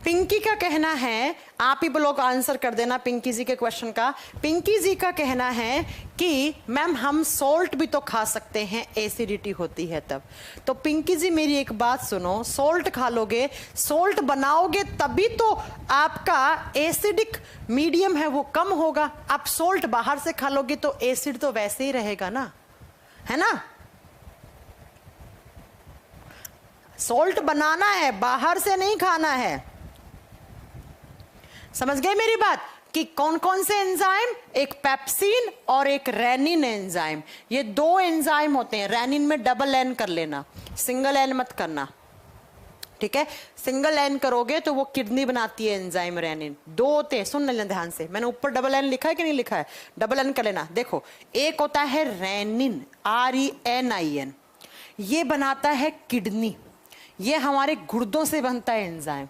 पिंकी का कहना है, आप ही लोग आंसर कर देना पिंकी जी के क्वेश्चन का। पिंकी जी का कहना है कि मैम हम सॉल्ट भी तो खा सकते हैं, एसिडिटी होती है तब। तो पिंकी जी मेरी एक बात सुनो, सॉल्ट खा लोगे, सॉल्ट बनाओगे तभी तो आपका एसिडिक मीडियम है वो कम होगा। आप सॉल्ट बाहर से खा लोगे तो एसिड तो वैसे ही रहेगा ना, है ना? सॉल्ट बनाना है, बाहर से नहीं खाना है। समझ गए मेरी बात कि कौन कौन से एंजाइम? एक पेप्सिन और एक रेनिन एंजाइम। ये दो एंजाइम होते हैं। रेनिन में डबल एन कर लेना, सिंगल एन मत करना। ठीक है, सिंगल एन करोगे तो वो किडनी बनाती है एंजाइम रेनिन। दो होते हैं, सुन लेना ध्यान से, मैंने ऊपर डबल एन लिखा है कि नहीं लिखा है? डबल एन कर लेना। देखो, एक होता है रेनिन, RENIN, ये बनाता है किडनी, ये हमारे गुर्दों से बनता है एंजाइम।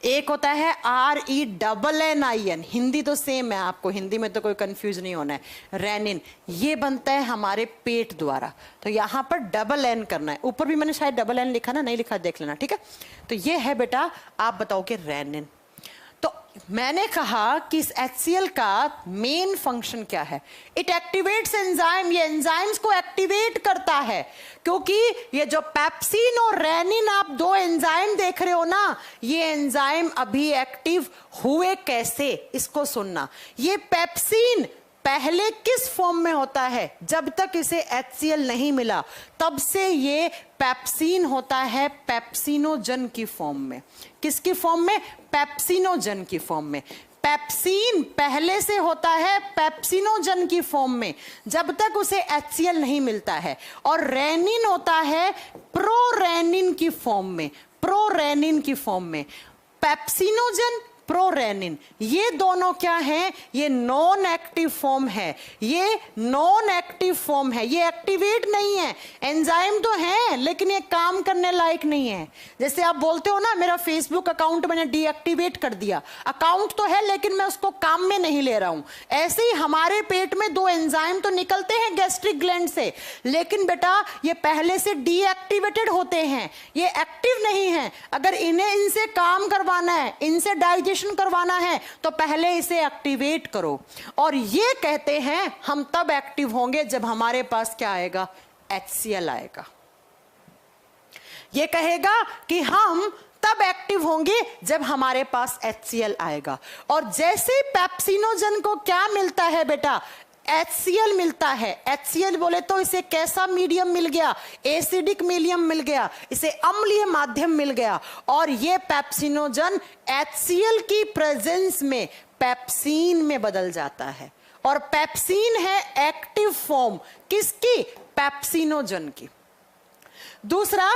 एक होता है RENNIN, हिंदी तो सेम है, आपको हिंदी में तो कोई कंफ्यूज नहीं होना है, रेनिन। ये बनता है हमारे पेट द्वारा, तो यहां पर डबल एन करना है। ऊपर भी मैंने शायद डबल एन लिखा ना, नहीं लिखा देख लेना, ठीक है। तो ये है बेटा, आप बताओ कि रेनिन। तो मैंने कहा कि इस HCl का मेन फंक्शन क्या है? इट एक्टिवेट्स एंजाइम, ये एंजाइम्स को एक्टिवेट करता है, क्योंकि ये जो पेप्सिन और रेनिन आप दो एंजाइम देख रहे हो ना, ये एंजाइम अभी एक्टिव हुए कैसे, इसको सुनना। ये पेप्सिन पहले किस फॉर्म में होता है? जब तक इसे HCl नहीं मिला तब से ये पेप्सिन होता है पेप्सिनोजन की फॉर्म में। किसकी फॉर्म में? पेप्सिनोजन की फॉर्म में। पेप्सिन पहले से होता है पेप्सिनोजन की फॉर्म में जब तक उसे HCl नहीं मिलता है, और रेनिन होता है प्रोरेनिन की फॉर्म में, प्रोरेनिन की फॉर्म में। पेप्सिनोजन, प्रोरेनिन, ये दोनों क्या हैं? ये नॉन एक्टिव फॉर्म है, ये नॉन एक्टिव फॉर्म है, ये एक्टिवेट नहीं है। एंजाइम तो है लेकिन ये काम करने लायक नहीं है। जैसे आप बोलते हो ना, मेरा फेसबुक अकाउंट मैंने डीएक्टिवेट कर दिया, अकाउंट तो है लेकिन मैं उसको काम में नहीं ले रहा हूं। ऐसे ही हमारे पेट में दो एंजाइम तो निकलते हैं गैस्ट्रिक ग्लैंड से, लेकिन बेटा ये पहले से डीएक्टिवेटेड होते हैं, ये एक्टिव नहीं है। अगर इन्हें इनसे काम करवाना है, इनसे डाइजेशन करवाना है, तो पहले इसे एक्टिवेट करो। और ये कहते हैं हम तब एक्टिव होंगे जब हमारे पास क्या आएगा? HCl आएगा। ये कहेगा कि हम तब एक्टिव होंगे जब हमारे पास HCl आएगा। और जैसे पेप्सिनोजन को क्या मिलता है बेटा? HCl मिलता है। HCl बोले तो इसे कैसा मीडियम मिल गया? एसिडिक मीडियम मिल गया, इसे अम्लीय माध्यम मिल गया। और ये पेप्सिनोजन HCl की प्रेजेंस में पेप्सिन में बदल जाता है, और पेप्सिन है एक्टिव फॉर्म किसकी? पेप्सिनोजन की। दूसरा,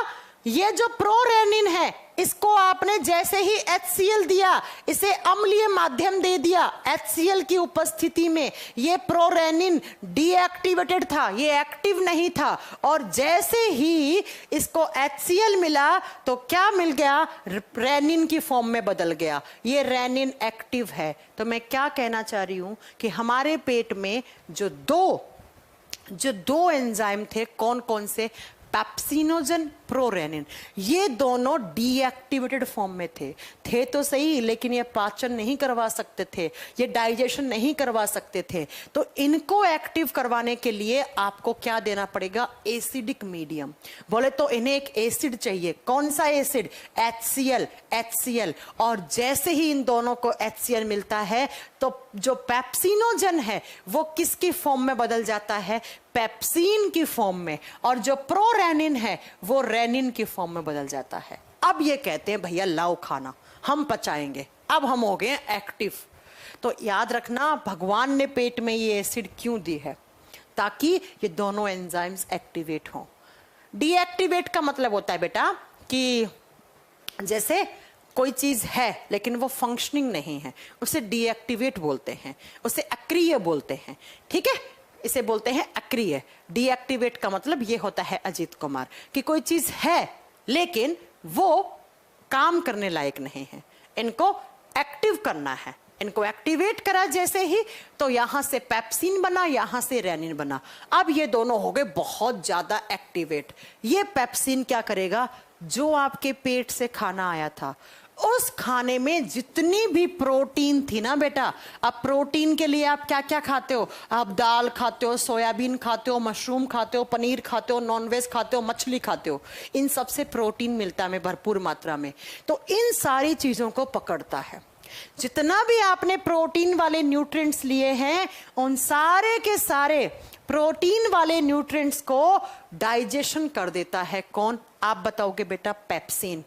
ये जो प्रोरेनिन है, इसको आपने जैसे ही HCl दिया, इसे अम्लीय माध्यम दे दिया HCl की उपस्थिति में, ये प्रोरेनिन डीएक्टिवेटेड था, ये एक्टिव नहीं था। और जैसे ही इसको HCl मिला तो क्या मिल गया? रेनिन की फॉर्म में बदल गया। ये रेनिन एक्टिव है। तो मैं क्या कहना चाह रही हूं कि हमारे पेट में जो दो एंजाइम थे, कौन कौन से? पेप्सिनोजन, प्रोरेनिन, ये दोनों डीएक्टिवेटेड फॉर्म में थे तो सही, लेकिन ये पाचन नहीं करवा सकते थे, ये डाइजेशन नहीं करवा सकते थे। तो इनको एक्टिव करवाने के लिए आपको क्या देना पड़ेगा? Acidic medium. बोले तो इन्हें एक एसिड चाहिए। कौन सा एसिड? HCl। और जैसे ही इन दोनों को HCl मिलता है तो जो पेप्सिनोजन है वो किसकी फॉर्म में बदल जाता है? पेप्सिन की फॉर्म में। और जो प्रोरेनिन है वो रेनिन की फॉर्म में बदल जाता है। अब ये कहते हैं भैया लाओ खाना, हम पचाएंगे, अब हम हो गए एक्टिव। तो याद रखना, भगवान ने पेट में ये एसिड क्यों दी है? ताकि ये दोनों एंजाइम्स एक्टिवेट हों। डीएक्टिवेट का मतलब होता है बेटा कि जैसे कोई चीज है लेकिन वो फंक्शनिंग नहीं है, उसे डीएक्टिवेट बोलते हैं, उसे अक्रिय बोलते हैं, ठीक है, इसे बोलते हैं अक्रिय। डीएक्टिवेट का मतलब ये होता है अजीत कुमार कि कोई चीज है लेकिन वो काम करने लायक नहीं है, इनको एक्टिव करना है, इनको एक्टिवेट करा जैसे ही तो यहां से पेप्सिन बना, यहां से रेनिन बना। अब ये दोनों हो गए बहुत ज्यादा एक्टिवेट। ये पेप्सिन क्या करेगा? जो आपके पेट से खाना आया था उस खाने में जितनी भी प्रोटीन थी ना बेटा, अब प्रोटीन के लिए आप क्या क्या खाते हो? आप दाल खाते हो, सोयाबीन खाते हो, मशरूम खाते हो, पनीर खाते हो, नॉनवेज खाते हो, मछली खाते हो, इन सब से प्रोटीन मिलता है भरपूर मात्रा में। तो इन सारी चीजों को पकड़ता है। जितना भी आपने प्रोटीन वाले न्यूट्रिएंट्स लिए हैं, उन सारे के सारे प्रोटीन वाले न्यूट्रिएंट्स को डाइजेशन कर देता है। कौन? आप बताओगे बेटा? पेप्सिन।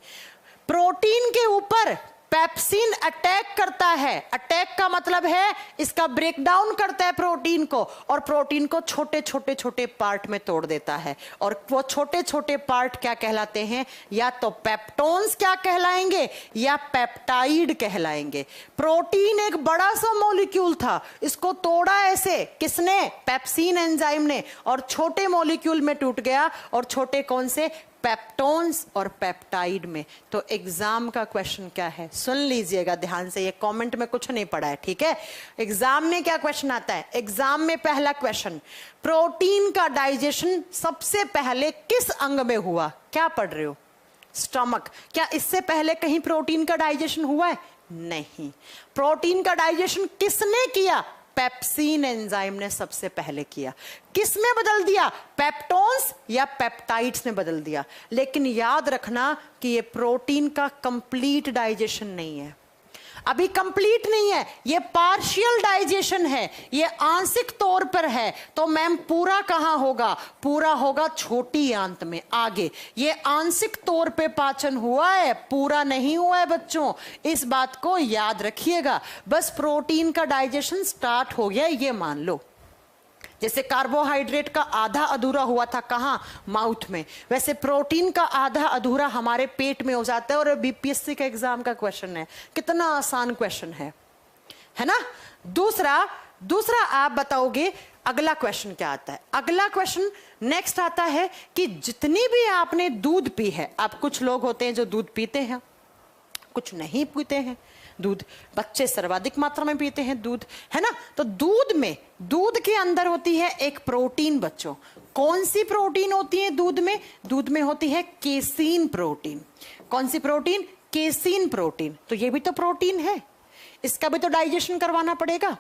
प्रोटीन के ऊपर पेप्सिन अटैक करता है। अटैक का मतलब है इसका ब्रेकडाउन करता है प्रोटीन को, और प्रोटीन को छोटे छोटे छोटे पार्ट में तोड़ देता है। और वो छोटे छोटे पार्ट क्या कहलाते हैं? या तो पेप्टोन्स क्या कहलाएंगे या पेप्टाइड कहलाएंगे। प्रोटीन एक बड़ा सा मॉलिक्यूल था, इसको तोड़ा ऐसे किसने? पेप्सिन एंजाइम ने, और छोटे मॉलिक्यूल में टूट गया। और छोटे कौन से? पेप्टोन्स और पेप्टाइड में। तो एग्जाम का क्वेश्चन क्या है, सुन लीजिएगा ध्यान से, ये कमेंट में कुछ नहीं पड़ा है, ठीक है। एग्जाम में क्या क्वेश्चन आता है, एग्जाम में पहला क्वेश्चन, प्रोटीन का डाइजेशन सबसे पहले किस अंग में हुआ? क्या पढ़ रहे हो? स्टमक। क्या इससे पहले कहीं प्रोटीन का डाइजेशन हुआ है? नहीं। प्रोटीन का डाइजेशन किसने किया? पेप्सिन एंजाइम ने सबसे पहले किया। किसमें बदल दिया? पेप्टोन्स या पेप्टाइड्स ने बदल दिया। लेकिन याद रखना कि ये प्रोटीन का कंप्लीट डाइजेशन नहीं है, अभी कंप्लीट नहीं है, ये पार्शियल डाइजेशन है, ये आंशिक तौर पर है। तो मैम पूरा कहां होगा? पूरा होगा छोटी आंत में आगे। ये आंशिक तौर पे पाचन हुआ है, पूरा नहीं हुआ है बच्चों, इस बात को याद रखिएगा। बस प्रोटीन का डाइजेशन स्टार्ट हो गया ये मान लो। जैसे कार्बोहाइड्रेट का आधा अधूरा हुआ था कहां? माउथ में, वैसे प्रोटीन का आधा अधूरा हमारे पेट में हो जाता है। और बीपीएससी का एग्जाम का क्वेश्चन है, कितना आसान क्वेश्चन है ना। दूसरा आप बताओगे अगला क्वेश्चन क्या आता है। अगला क्वेश्चन नेक्स्ट आता है कि जितनी भी आपने दूध पी है, आप कुछ लोग होते हैं जो दूध पीते हैं, कुछ नहीं पीते हैं दूध, बच्चे सर्वाधिक मात्रा में पीते हैं दूध, है ना। तो दूध के अंदर होती है एक प्रोटीन बच्चों। कौन सी प्रोटीन होती है दूध में? दूध में होती है केसीन प्रोटीन। कौन सी प्रोटीन? Casein protein. तो ये भी तो प्रोटीन है, इसका भी तो डाइजेशन करवाना पड़ेगा।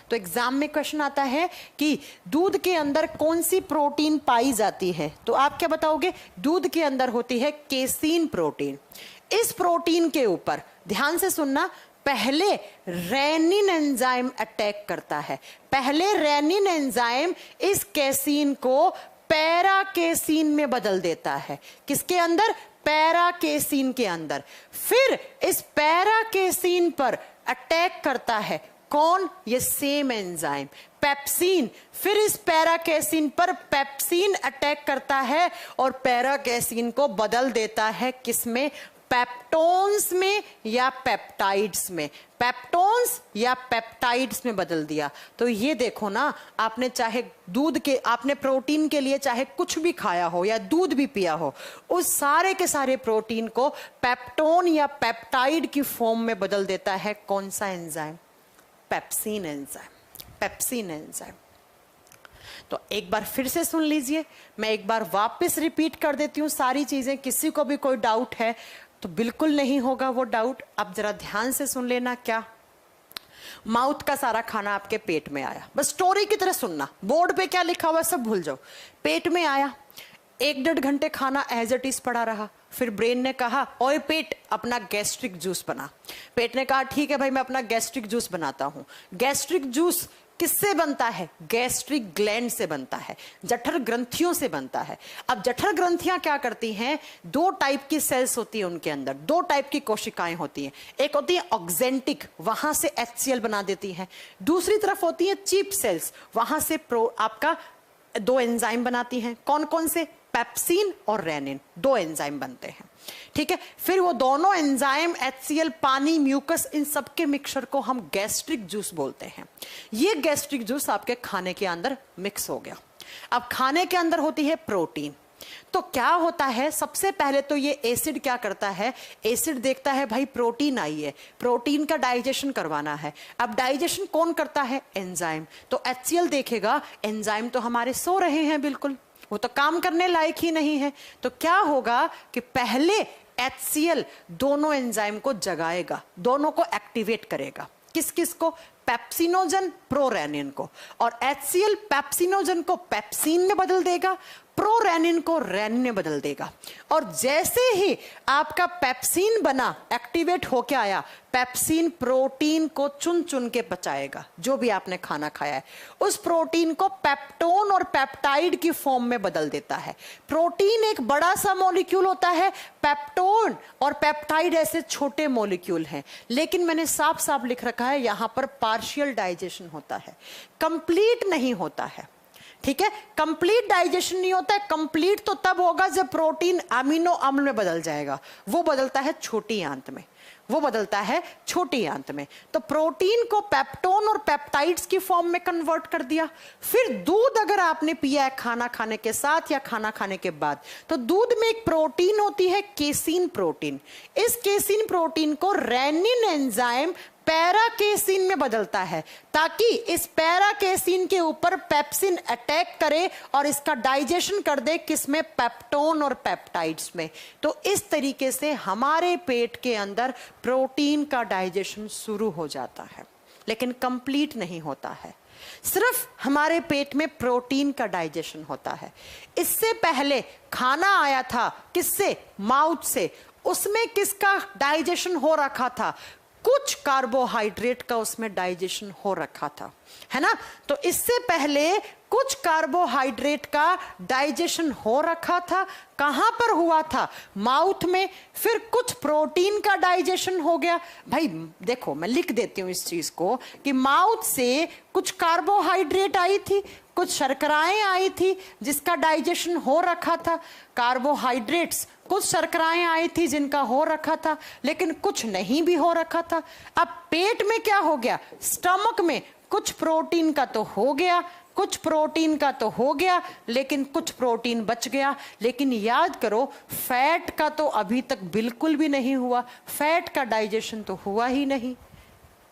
तो एग्जाम में क्वेश्चन आता है कि दूध के अंदर कौन सी प्रोटीन पाई जाती है? तो आप क्या बताओगे? दूध के अंदर होती है केसीन प्रोटीन। इस प्रोटीन के ऊपर ध्यान से सुनना, पहले रेनिन एंजाइम अटैक करता है। पहले रेनिन एंजाइम इस केसीन को पैरा केसीन में बदल देता है। किसके अंदर? पैरा केसीन के अंदर। फिर इस पैरा केसीन पर अटैक करता है कौन? ये सेम एंजाइम पेप्सिन। फिर इस पैरा केसीन पर पेप्सिन अटैक करता है और पैरा केसीन को बदल देता है किसमें? पेप्टोन्स में या पेप्टाइड्स में। पेप्टोन्स या पेप्टाइड्स में बदल दिया। तो ये देखो ना, आपने चाहे आपने प्रोटीन के लिए चाहे कुछ भी खाया हो या दूध भी पिया हो, उस सारे के सारे प्रोटीन को पेप्टोन या पेप्टाइड की फॉर्म में बदल देता है कौन सा enzyme? Pepsin enzyme. Pepsin enzyme. तो एक बार फिर से सुन लीजिए, मैं एक बार वापस रिपीट कर देती हूं सारी चीजें। किसी को भी कोई डाउट है तो बिल्कुल नहीं होगा वो डाउट। अब जरा ध्यान से सुन लेना। क्या? माउथ का सारा खाना आपके पेट में आया, बस स्टोरी की तरह सुनना, बोर्ड पे क्या लिखा हुआ सब भूल जाओ। पेट में आया, 1-1.5 घंटे खाना एज इट इज पड़ा रहा। फिर ब्रेन ने कहा ओए पेट, अपना गैस्ट्रिक जूस बना। पेट ने कहा ठीक है भाई, मैं अपना गैस्ट्रिक जूस बनाता हूं। गैस्ट्रिक जूस किससे बनता है? गैस्ट्रिक ग्लैंड से बनता है, जठर ग्रंथियों से बनता है। अब जठर ग्रंथियां क्या करती हैं? 2 टाइप की सेल्स होती है उनके अंदर, 2 टाइप की कोशिकाएं होती हैं। एक होती है ऑक्जेंटिक, वहां से HCl बना देती हैं। दूसरी तरफ होती है चीप सेल्स, वहां से आपका 2 एंजाइम बनाती हैं। कौन कौन से? पेप्सिन और रेनिन, 2 एंजाइम बनते हैं, ठीक है। फिर वो दोनों एंजाइम, HCl, पानी, म्यूकस, इन सब के मिक्सचर को हम गैस्ट्रिक जूस बोलते हैं। ये गैस्ट्रिक जूस आपके खाने के अंदर मिक्स हो गया। अब खाने के अंदर होती है प्रोटीन। तो क्या होता है? सबसे पहले तो ये एसिड क्या करता है? एसिड देखता है भाई प्रोटीन आई है, प्रोटीन का डाइजेशन करवाना है। अब डाइजेशन कौन करता है? एंजाइम। तो HCl देखेगा एंजाइम तो हमारे सो रहे हैं, बिल्कुल वो तो काम करने लायक ही नहीं है। तो क्या होगा कि पहले HCl दोनों एंजाइम को जगाएगा, दोनों को एक्टिवेट करेगा। किस किस को? पेप्सिनोजन, प्रोरेनिन को। और HCl पेप्सिनोजन को पेप्सिन में बदल देगा, प्रोरेनिन को रेनिन में बदल देगा। और जैसे ही आपका पेप्सिन बना, एक्टिवेट होके आया, पेप्सिन प्रोटीन को चुन चुन के पचाएगा, जो भी आपने खाना खाया है उस प्रोटीन को पेप्टोन और पेप्टाइड की फॉर्म में बदल देता है। प्रोटीन एक बड़ा सा मॉलिक्यूल होता है, पेप्टोन और पेप्टाइड ऐसे छोटे मॉलिक्यूल हैं। लेकिन मैंने साफ साफ लिख रखा है यहां पर पार्शियल डाइजेशन होता है, कंप्लीट नहीं होता है, ठीक है। कंप्लीट डाइजेशन नहीं होता है। कंप्लीट तो तब होगा जब प्रोटीन अमीनो अम्ल में बदल जाएगा, वो बदलता है छोटी आंत में। वो बदलता है छोटी आंत में। तो प्रोटीन को पेप्टोन और पेप्टाइड्स की फॉर्म में कन्वर्ट कर दिया। फिर दूध अगर आपने पिया है खाना खाने के साथ या खाना खाने के बाद, तो दूध में एक प्रोटीन होती है केसीन प्रोटीन। इस केसीन प्रोटीन को रेनिन एंजाइम पैराकेसिन में बदलता है, ताकि इस पैराकेसिन के ऊपर पेप्सिन अटैक करे और इसका डाइजेशन कर दे, किसमें? पेप्टोन और पेप्टाइड्स में। तो इस तरीके से हमारे पेट के अंदर प्रोटीन का डाइजेशन शुरू हो जाता है, लेकिन कंप्लीट नहीं होता है। सिर्फ हमारे पेट में प्रोटीन का डाइजेशन होता है। इससे पहले खाना आया था किससे? माउथ से। उसमें किसका डाइजेशन हो रखा था? कुछ कार्बोहाइड्रेट का उसमें डाइजेशन हो रखा था, है ना। तो इससे पहले कुछ कार्बोहाइड्रेट का डाइजेशन हो रखा था। कहां पर हुआ था? माउथ में। फिर कुछ प्रोटीन का डाइजेशन हो गया। भाई देखो, मैं लिख देती हूं इस चीज को कि माउथ से कुछ कार्बोहाइड्रेट आई थी, कुछ शर्कराएं आई थी जिसका डाइजेशन हो रखा था। कार्बोहाइड्रेट्स, कुछ शर्कराएं आई थी जिनका हो रखा था, लेकिन कुछ नहीं भी हो रखा था। अब पेट में क्या हो गया? स्टमक में कुछ प्रोटीन का तो हो गया, कुछ प्रोटीन का तो हो गया, लेकिन कुछ प्रोटीन बच गया। लेकिन याद करो, फैट का तो अभी तक बिल्कुल भी नहीं हुआ। फैट का डाइजेशन तो हुआ ही नहीं।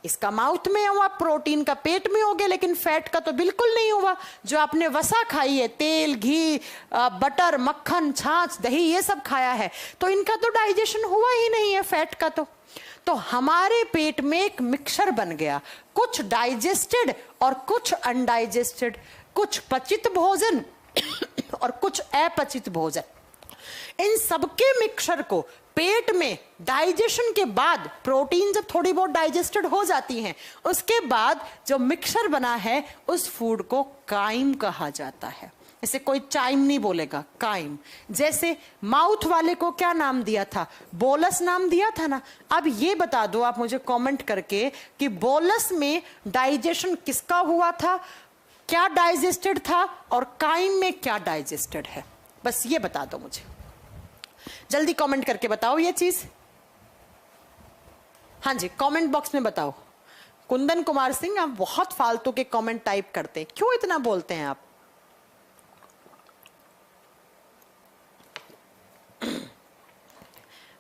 इसका माउथ में हुआ, प्रोटीन का पेट में हो गया, लेकिन फैट का तो बिल्कुल नहीं हुआ। जो आपने वसा खाई है, तेल, घी, बटर, मक्खन, छाछ, दही, ये सब खाया है, तो इनका तो डाइजेशन हुआ ही नहीं है फैट का। तो हमारे पेट में एक मिक्सचर बन गया, कुछ डाइजेस्टेड और कुछ अनडाइजेस्टेड, कुछ पचित भोजन और कुछ अपचित भोजन। इन सबके मिक्सचर को पेट में डाइजेशन के बाद, प्रोटीन जब थोड़ी बहुत डाइजेस्टेड हो जाती हैं, उसके बाद जो मिक्सचर बना है उस फूड को काइम कहा जाता है। इसे कोई चाइम नहीं बोलेगा, काइम। जैसे माउथ वाले को क्या नाम दिया था? बोलस नाम दिया था ना। अब ये बता दो आप मुझे कमेंट करके कि बोलस में डाइजेशन किसका हुआ था, क्या डाइजेस्टेड था, और काइम में क्या डाइजेस्टेड है? बस ये बता दो मुझे, जल्दी कमेंट करके बताओ ये चीज। हाँ जी, कमेंट बॉक्स में बताओ। कुंदन कुमार सिंह, आप बहुत फालतू के कमेंट टाइप करते हैं, क्यों इतना बोलते हैं आप?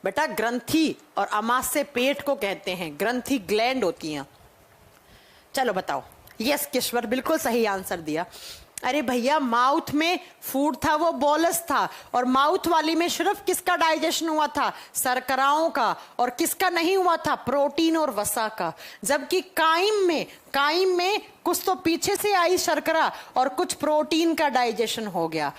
बेटा, ग्रंथि और अमाशय पेट को कहते हैं, ग्रंथि ग्लैंड होती हैं। चलो बताओ। यस किश्वर, बिल्कुल सही आंसर दिया। अरे भैया, माउथ में फूड था वो बोलस था, और माउथ वाली में सिर्फ किसका डाइजेशन हुआ था? शर्कराओं का। और किसका नहीं हुआ था? प्रोटीन और वसा का। जबकि काइम में कुछ तो पीछे से आई शर्करा और कुछ प्रोटीन का डाइजेशन हो गया।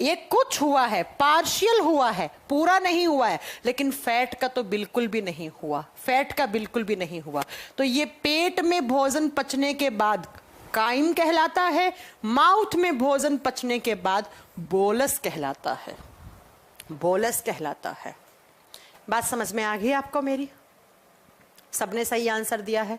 ये कुछ हुआ है, पार्शियल हुआ है, पूरा नहीं हुआ है, लेकिन फैट का तो बिल्कुल भी नहीं हुआ। फैट का बिल्कुल भी नहीं हुआ। तो ये पेट में भोजन पचने के बाद काइम कहलाता है, माउथ में भोजन पचने के बाद बोलस कहलाता है। बोलस कहलाता है। बात समझ में आ गई आपको मेरी? सबने सही आंसर दिया है,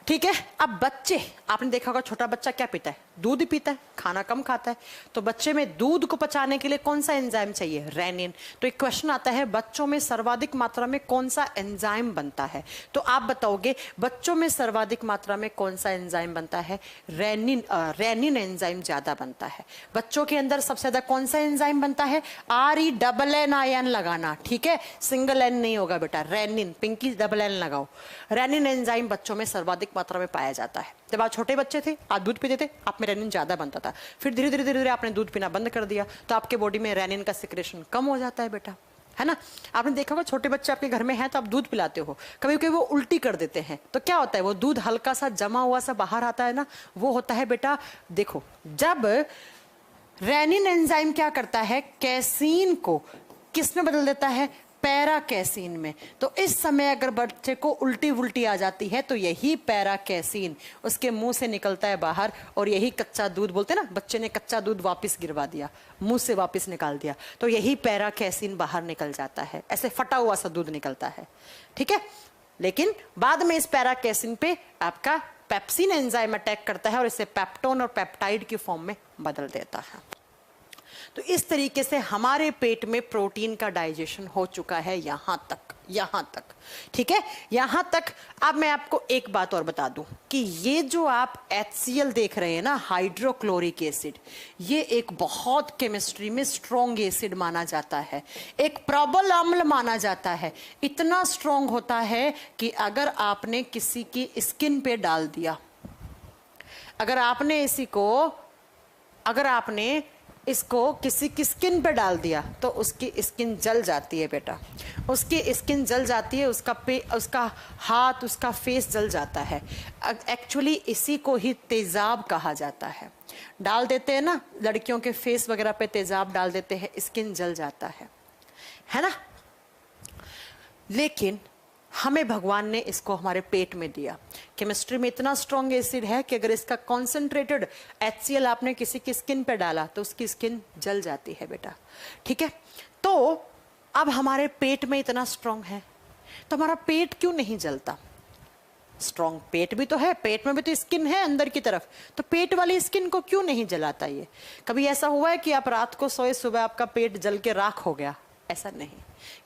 ठीक है। अब बच्चे, आपने देखा होगा छोटा बच्चा क्या पीता है? दूध पीता है, खाना कम खाता है। तो बच्चे में दूध को पचाने के लिए कौन सा एंजाइम चाहिए? रेनिन। तो एक क्वेश्चन आता है, बच्चों में सर्वाधिक मात्रा में कौन सा एंजाइम बनता है? तो आप बताओगे बच्चों में सर्वाधिक मात्रा में कौन सा एंजाइम बनता है? रेनिन एंजाइम ज्यादा बनता है। बच्चों के अंदर सबसे ज्यादा कौन सा एंजाइम बनता है? RENN लगाना, ठीक है, सिंगल एन नहीं होगा बेटा, रेनिन। पिंकी डबल एन लगाओ। रेनिन एंजाइम बच्चों में सर्वाधिक मात्रा में पाया जाता है। जब आप छोटे बच्चे थे, आप दूध पीते थे, आप में रेनिन ज्यादा बनता था। फिर धीरे धीरे आपने दूध पीना बंद कर दिया, तो आपके बॉडी में रेनिन का सिक्रेशन कम हो जाता है बेटा, है ना। आपने देखा होगा छोटे बच्चे आपके घर में हैं तो आप दूध पिलाते हो, कभी कभी वो उल्टी कर देते हैं, तो क्या होता है? वो दूध हल्का सा जमा हुआ सा बाहर आता है ना, वो होता है बेटा, देखो, जब रेनिन एंजाइम क्या करता है? कैसीन को किस में बदल देता है? पैराकैसीन में। तो इस समय अगर बच्चे को उल्टी वुल्टी आ जाती है, तो यही पैराकैसीन उसके मुंह से निकलता है बाहर, और यही कच्चा दूध, बोलते हैं ना, बच्चे ने कच्चा दूध वापस गिरवा दिया, मुंह से वापस निकाल दिया, तो यही पैराकैसीन बाहर निकल जाता है, ऐसे फटा हुआ सा दूध निकलता है, ठीक है। लेकिन बाद में इस पैराकैसीन पे आपका पेप्सिन एंजाइम अटैक करता है और इसे पेप्टोन और पेप्टाइड की फॉर्म में बदल देता है। तो इस तरीके से हमारे पेट में प्रोटीन का डाइजेशन हो चुका है यहां तक। यहां तक, ठीक है, यहां तक। अब मैं आपको एक बात और बता दूं कि ये जो आप HCl देख रहे हैं ना, हाइड्रोक्लोरिक एसिड, ये एक बहुत केमिस्ट्री में स्ट्रॉन्ग एसिड माना जाता है, एक प्रबल अम्ल माना जाता है। इतना स्ट्रॉन्ग होता है कि अगर आपने किसी की स्किन पे डाल दिया, अगर आपने इसको किसी की स्किन पे डाल दिया तो उसकी स्किन जल जाती है बेटा, उसकी स्किन जल जाती है, उसका हाथ, उसका फेस जल जाता है। एक्चुअली इसी को ही तेजाब कहा जाता है। डाल देते हैं ना, लड़कियों के फेस वगैरह पे तेजाब डाल देते हैं, स्किन जल जाता है ना। लेकिन हमें भगवान ने इसको हमारे पेट में दिया। केमिस्ट्री में इतना स्ट्रॉन्ग एसिड है कि अगर इसका कॉन्सेंट्रेटेड HCl आपने किसी की स्किन पे डाला तो उसकी स्किन जल जाती है बेटा, ठीक है। तो अब हमारे पेट में इतना स्ट्रॉन्ग है तो हमारा पेट क्यों नहीं जलता? स्ट्रॉन्ग पेट भी तो है, पेट में भी तो स्किन है अंदर की तरफ, तो पेट वाली स्किन को क्यों नहीं जलाता? ये कभी ऐसा हुआ है कि आप रात को सोए, सुबह आपका पेट जल के राख हो गया? ऐसा नहीं।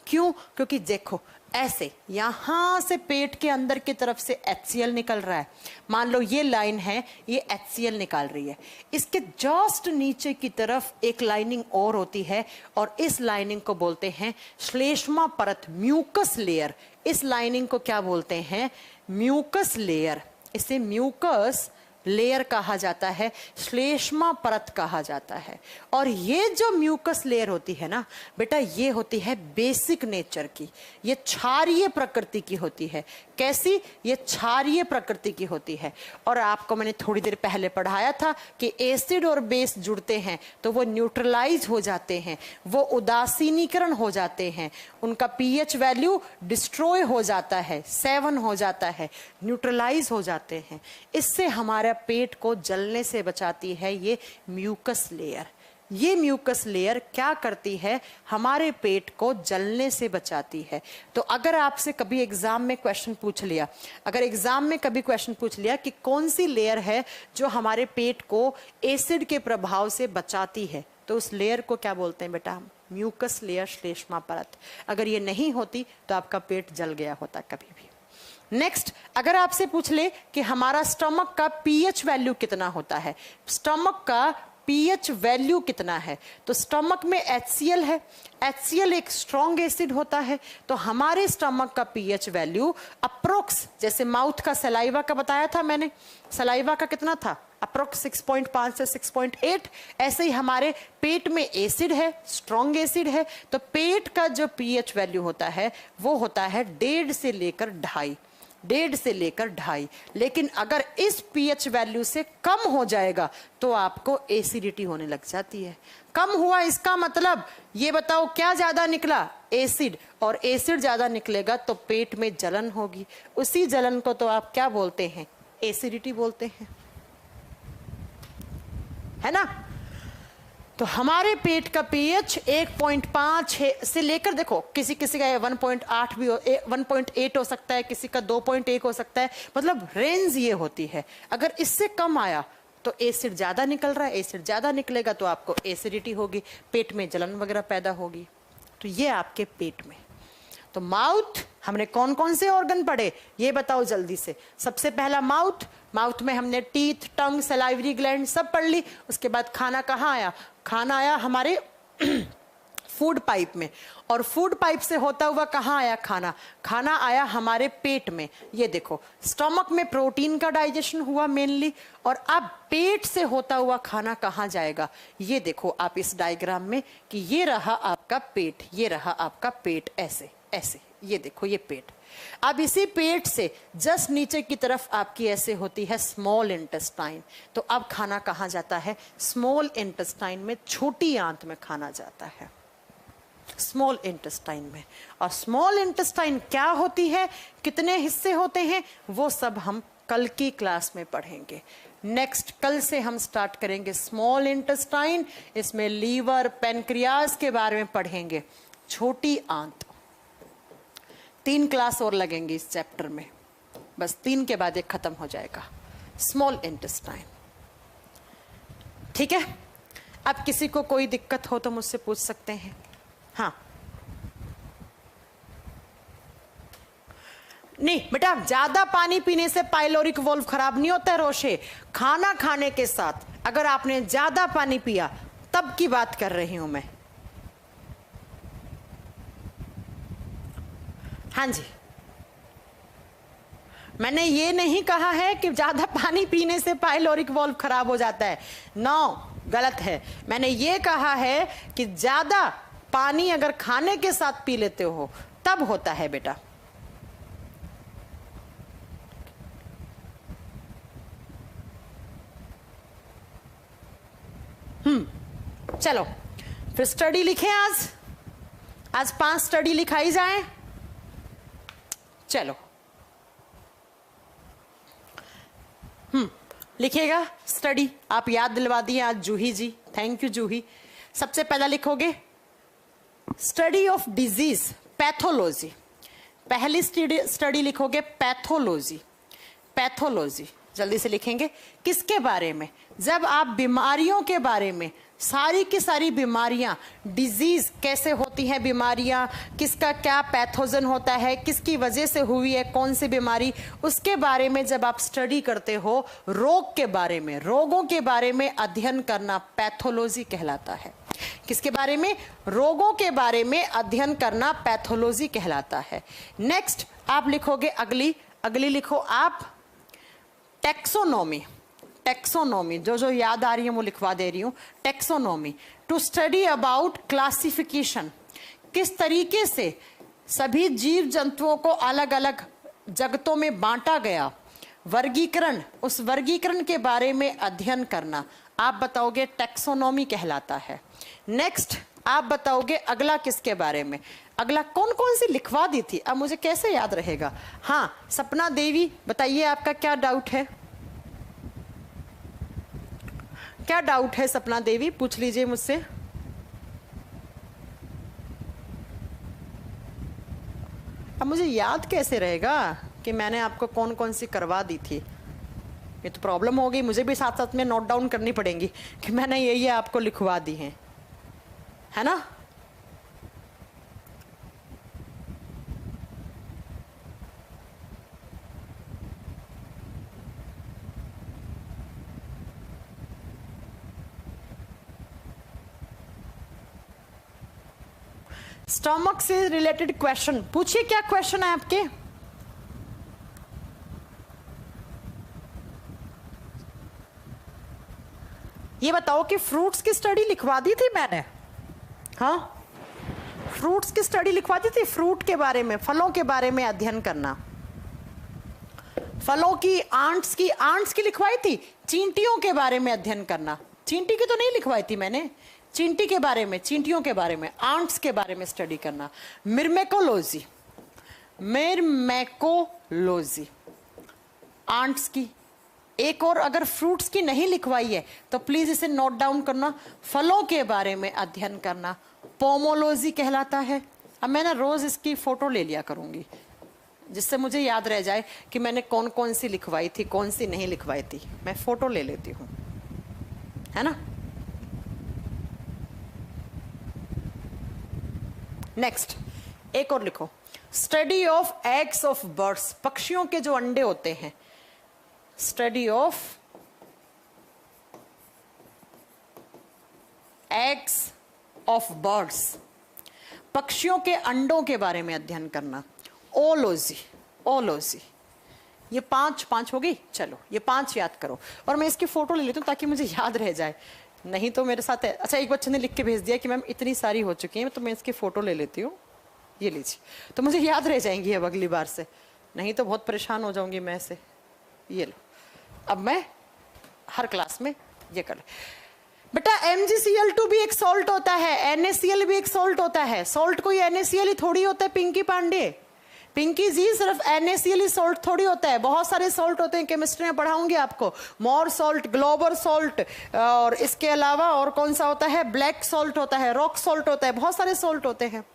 क्यों? क्योंकि देखो, ऐसे यहां से पेट के अंदर की तरफ से HCl निकल रहा है। मान लो ये लाइन है, ये HCl निकाल रही है। इसके जस्ट नीचे की तरफ एक लाइनिंग और होती है और इस लाइनिंग को बोलते हैं श्लेष्मा परत, म्यूकस लेयर। इस लाइनिंग को क्या बोलते हैं? Mucus layer. इसे म्यूकस लेयर कहा जाता है, श्लेष्मा परत कहा जाता है। और ये जो म्यूकस लेयर होती है ना बेटा, ये होती है बेसिक नेचर की, ये क्षारीय प्रकृति की होती है। कैसी? ये क्षारीय प्रकृति की होती है। और आपको मैंने थोड़ी देर पहले पढ़ाया था कि एसिड और बेस जुड़ते हैं तो वो न्यूट्रलाइज हो जाते हैं, वो उदासीनीकरण हो जाते हैं, उनका pH वैल्यू डिस्ट्रॉय हो जाता है, 7 हो जाता है, न्यूट्रलाइज हो जाते हैं। इससे हमारा पेट को जलने से बचाती है ये म्यूकस लेयर। ये म्यूकस लेयर क्या करती है? हमारे पेट को जलने से बचाती है। तो अगर आपसे कभी एग्जाम में क्वेश्चन पूछ लिया, अगर एग्जाम में कभी क्वेश्चन पूछ लिया कि कौन सी लेयर है जो हमारे पेट को एसिड के प्रभाव से बचाती है, तो उस लेयर को क्या बोलते हैं बेटा? म्यूकस लेयर, श्लेष्मा परत। अगर ये नहीं होती तो आपका पेट जल गया होता कभी भी। नेक्स्ट, अगर आपसे पूछ ले कि हमारा स्टमक का pH वैल्यू कितना होता है, स्टमक का pH वैल्यू कितना है, तो स्टमक में HCl है। HCl एक स्ट्रॉन्ग एसिड होता है, तो हमारे स्टमक का pH वैल्यू अप्रोक्स, जैसे माउथ का सलाइवा का बताया था मैंने, सलाइवा का कितना था? अप्रोक्स 6.5 से 6.8। ऐसे ही हमारे पेट में एसिड है, स्ट्रॉन्ग एसिड है, तो पेट का जो pH वैल्यू होता है वो होता है 1.5 से लेकर 2.5, 1.5 से लेकर 2.5। लेकिन अगर इस pH वैल्यू से कम हो जाएगा तो आपको एसिडिटी होने लग जाती है। कम हुआ इसका मतलब ये बताओ क्या ज्यादा निकला? एसिड। और एसिड ज्यादा निकलेगा तो पेट में जलन होगी, उसी जलन को तो आप क्या बोलते हैं? एसिडिटी बोलते हैं, है ना। तो हमारे पेट का pH 1.5 से लेकर, देखो किसी किसी का 1.8 भी 1.8 हो सकता है, किसी का 2.1 हो सकता है, मतलब रेंज ये होती है। अगर इससे कम आया तो एसिड ज्यादा निकल रहा है, एसिड ज्यादा निकलेगा तो आपको एसिडिटी होगी, पेट में जलन वगैरह पैदा होगी। तो ये आपके पेट में। तो माउथ, हमने कौन कौन से ऑर्गन पढ़े ये बताओ जल्दी से। सबसे पहला माउथ, माउथ में हमने टीथ, टंग, सलाइवरी ग्लैंड सब पढ़ ली। उसके बाद खाना कहाँ आया? खाना आया हमारे फूड पाइप में, और फूड पाइप से होता हुआ कहाँ आया खाना? खाना आया हमारे पेट में। ये देखो, स्टमक में प्रोटीन का डाइजेशन हुआ मेनली, और अब पेट से होता हुआ खाना कहाँ जाएगा? ये देखो आप इस डायग्राम में कि ये रहा आपका पेट, ये रहा आपका पेट, ऐसे ऐसे, ये देखो ये पेट। अब इसी पेट से जस्ट नीचे की तरफ आपकी ऐसे होती है स्मॉल इंटेस्टाइन। तो अब खाना कहाँ जाता है? स्मॉल इंटेस्टाइन में, छोटी आंत में खाना जाता है, स्मॉल इंटेस्टाइन में। और स्मॉल इंटेस्टाइन क्या होती है, कितने हिस्से होते हैं, वो सब हम कल की क्लास में पढ़ेंगे। नेक्स्ट कल से हम स्टार्ट करेंगे स्मॉल इंटेस्टाइन, इसमें लीवर, पेनक्रियाज के बारे में पढ़ेंगे। छोटी आंत, 3 क्लास और लगेंगी इस चैप्टर में, बस 3 के बाद एक खत्म हो जाएगा स्मॉल इंटेस्टाइन। ठीक है, अब किसी को कोई दिक्कत हो तो मुझसे पूछ सकते हैं। हाँ, नहीं बेटा, ज्यादा पानी पीने से पाइलोरिक वॉल्व खराब नहीं होता है रोशे। खाना खाने के साथ अगर आपने ज्यादा पानी पिया तब की बात कर रही हूं मैं। हाँ जी, मैंने ये नहीं कहा है कि ज्यादा पानी पीने से पाइलोरिक वॉल्व खराब हो जाता है, नो, गलत है। मैंने ये कहा है कि ज्यादा पानी अगर खाने के साथ पी लेते हो तब होता है बेटा। चलो फिर स्टडी लिखें। आज 5 स्टडी लिखाई जाए। चलो लिखिएगा स्टडी। आप याद दिलवा दिए आज जूही जी, थैंक यू जूही। सबसे पहला लिखोगे स्टडी ऑफ डिजीज, पैथोलॉजी। पहली स्टडी लिखोगे पैथोलॉजी। पैथोलॉजी जल्दी से लिखेंगे। किसके बारे में? जब आप बीमारियों के बारे में, सारी की सारी बीमारियां, डिजीज कैसे होती हैं बीमारियां, किसका क्या पैथोजन होता है, किसकी वजह से हुई है कौन सी बीमारी, उसके बारे में जब आप स्टडी करते हो, रोग के बारे में, रोगों के बारे में अध्ययन करना पैथोलॉजी कहलाता है। किसके बारे में? रोगों के बारे में अध्ययन करना पैथोलॉजी कहलाता है। नेक्स्ट आप लिखोगे अगली लिखो आप टेक्सोनोमी। टेक्सोनोमी जो याद आ रही है वो लिखवा दे रही हूं। Taxonomy to study about classification, किस तरीके से सभी जीव जंतुओं को अलग अलग जगतों में बांटा गया, वर्गीकरण, उस वर्गीकरण के बारे में अध्ययन करना आप बताओगे टेक्सोनोमी कहलाता है। नेक्स्ट आप बताओगे अगला किसके बारे में? अगला कौन कौन सी लिखवा दी थी, अब मुझे कैसे याद रहेगा। हाँ, सपना देवी बताइए आपका क्या डाउट है? क्या डाउट है सपना देवी, पूछ लीजिए मुझसे। अब मुझे याद कैसे रहेगा कि मैंने आपको कौन कौन सी करवा दी थी? ये तो प्रॉब्लम हो गई, मुझे भी साथ साथ में नोट डाउन करनी पड़ेंगी कि मैंने ये आपको लिखवा दी हैं, है ना। स्टमक से रिलेटेड क्वेश्चन पूछिए, क्या क्वेश्चन है आपके? ये बताओ कि फ्रूट्स की स्टडी लिखवा दी थी मैंने? हाँ, फ्रूट्स की स्टडी लिखवा दी थी। फ्रूट के बारे में, फलों के बारे में अध्ययन करना। फलों की, आंट्स की लिखवाई थी। चींटियों के बारे में अध्ययन करना। चींटी की तो नहीं लिखवाई थी मैंने, चींटी के बारे में, चींटियों के बारे में, आंट्स के बारे में स्टडी करना। मिर्मेकोलॉजी, मिर्मेकोलॉजी आंट्स की। एक और अगर फ्रूट्स की नहीं लिखवाई है तो प्लीज इसे नोट डाउन करना। फलों के बारे में अध्ययन करना पोमोलॉजी कहलाता है। अब मैं ना रोज इसकी फोटो ले लिया करूंगी जिससे मुझे याद रह जाए कि मैंने कौन कौन सी लिखवाई थी, कौन सी नहीं लिखवाई थी। मैं फोटो ले लेती हूँ, है ना। नेक्स्ट एक और लिखो, study of eggs of birds, पक्षियों के जो अंडे होते हैं। Study of eggs of birds, पक्षियों के अंडों के बारे में अध्ययन करना। Ology, ology. ये पांच हो गई। चलो ये 5 याद करो और मैं इसकी फोटो ले लेती हूँ ताकि मुझे याद रह जाए, नहीं तो मेरे साथ है। अच्छा, एक बच्चे ने लिख के भेज दिया कि मैम इतनी सारी हो चुकी हैं, तो मैं इसकी फोटो ले लेती हूँ। ये लीजिए, तो मुझे याद रह जाएंगी अब अगली बार से, नहीं तो बहुत परेशान हो जाऊंगी मैं से। ये लो, अब मैं हर क्लास में ये कर। बेटा MgCl2 भी एक सॉल्ट होता है, NaCl भी एक सॉल्ट होता है। सॉल्ट कोई NaCl ही थोड़ी होता है पिंकी पांडे। पिंकी जी, सिर्फ NaCl ही सॉल्ट थोड़ी होता है, बहुत सारे सॉल्ट होते हैं। केमिस्ट्री में पढ़ाऊंगी आपको। मोर सॉल्ट, ग्लोबर सॉल्ट, और इसके अलावा और कौन सा होता है, ब्लैक सॉल्ट होता है, रॉक सॉल्ट होता है, बहुत सारे सॉल्ट होते हैं।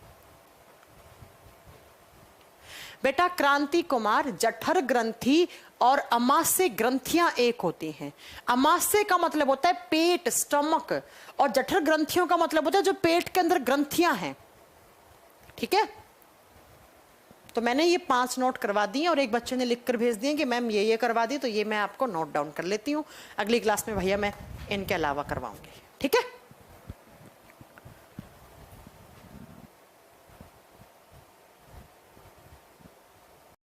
बेटा क्रांति कुमार, जठर ग्रंथि और अमाशय ग्रंथियां एक होती हैं। अमाशय का मतलब होता है पेट, स्टमक, और जठर ग्रंथियों का मतलब होता है जो पेट के अंदर ग्रंथियां हैं। ठीक है, तो मैंने ये 5 नोट करवा दिए और एक बच्चे ने लिख कर भेज दिए कि मैम ये करवा दी, तो ये मैं आपको नोट डाउन कर लेती हूँ। अगली क्लास में भैया मैं इनके अलावा करवाऊंगी, ठीक है।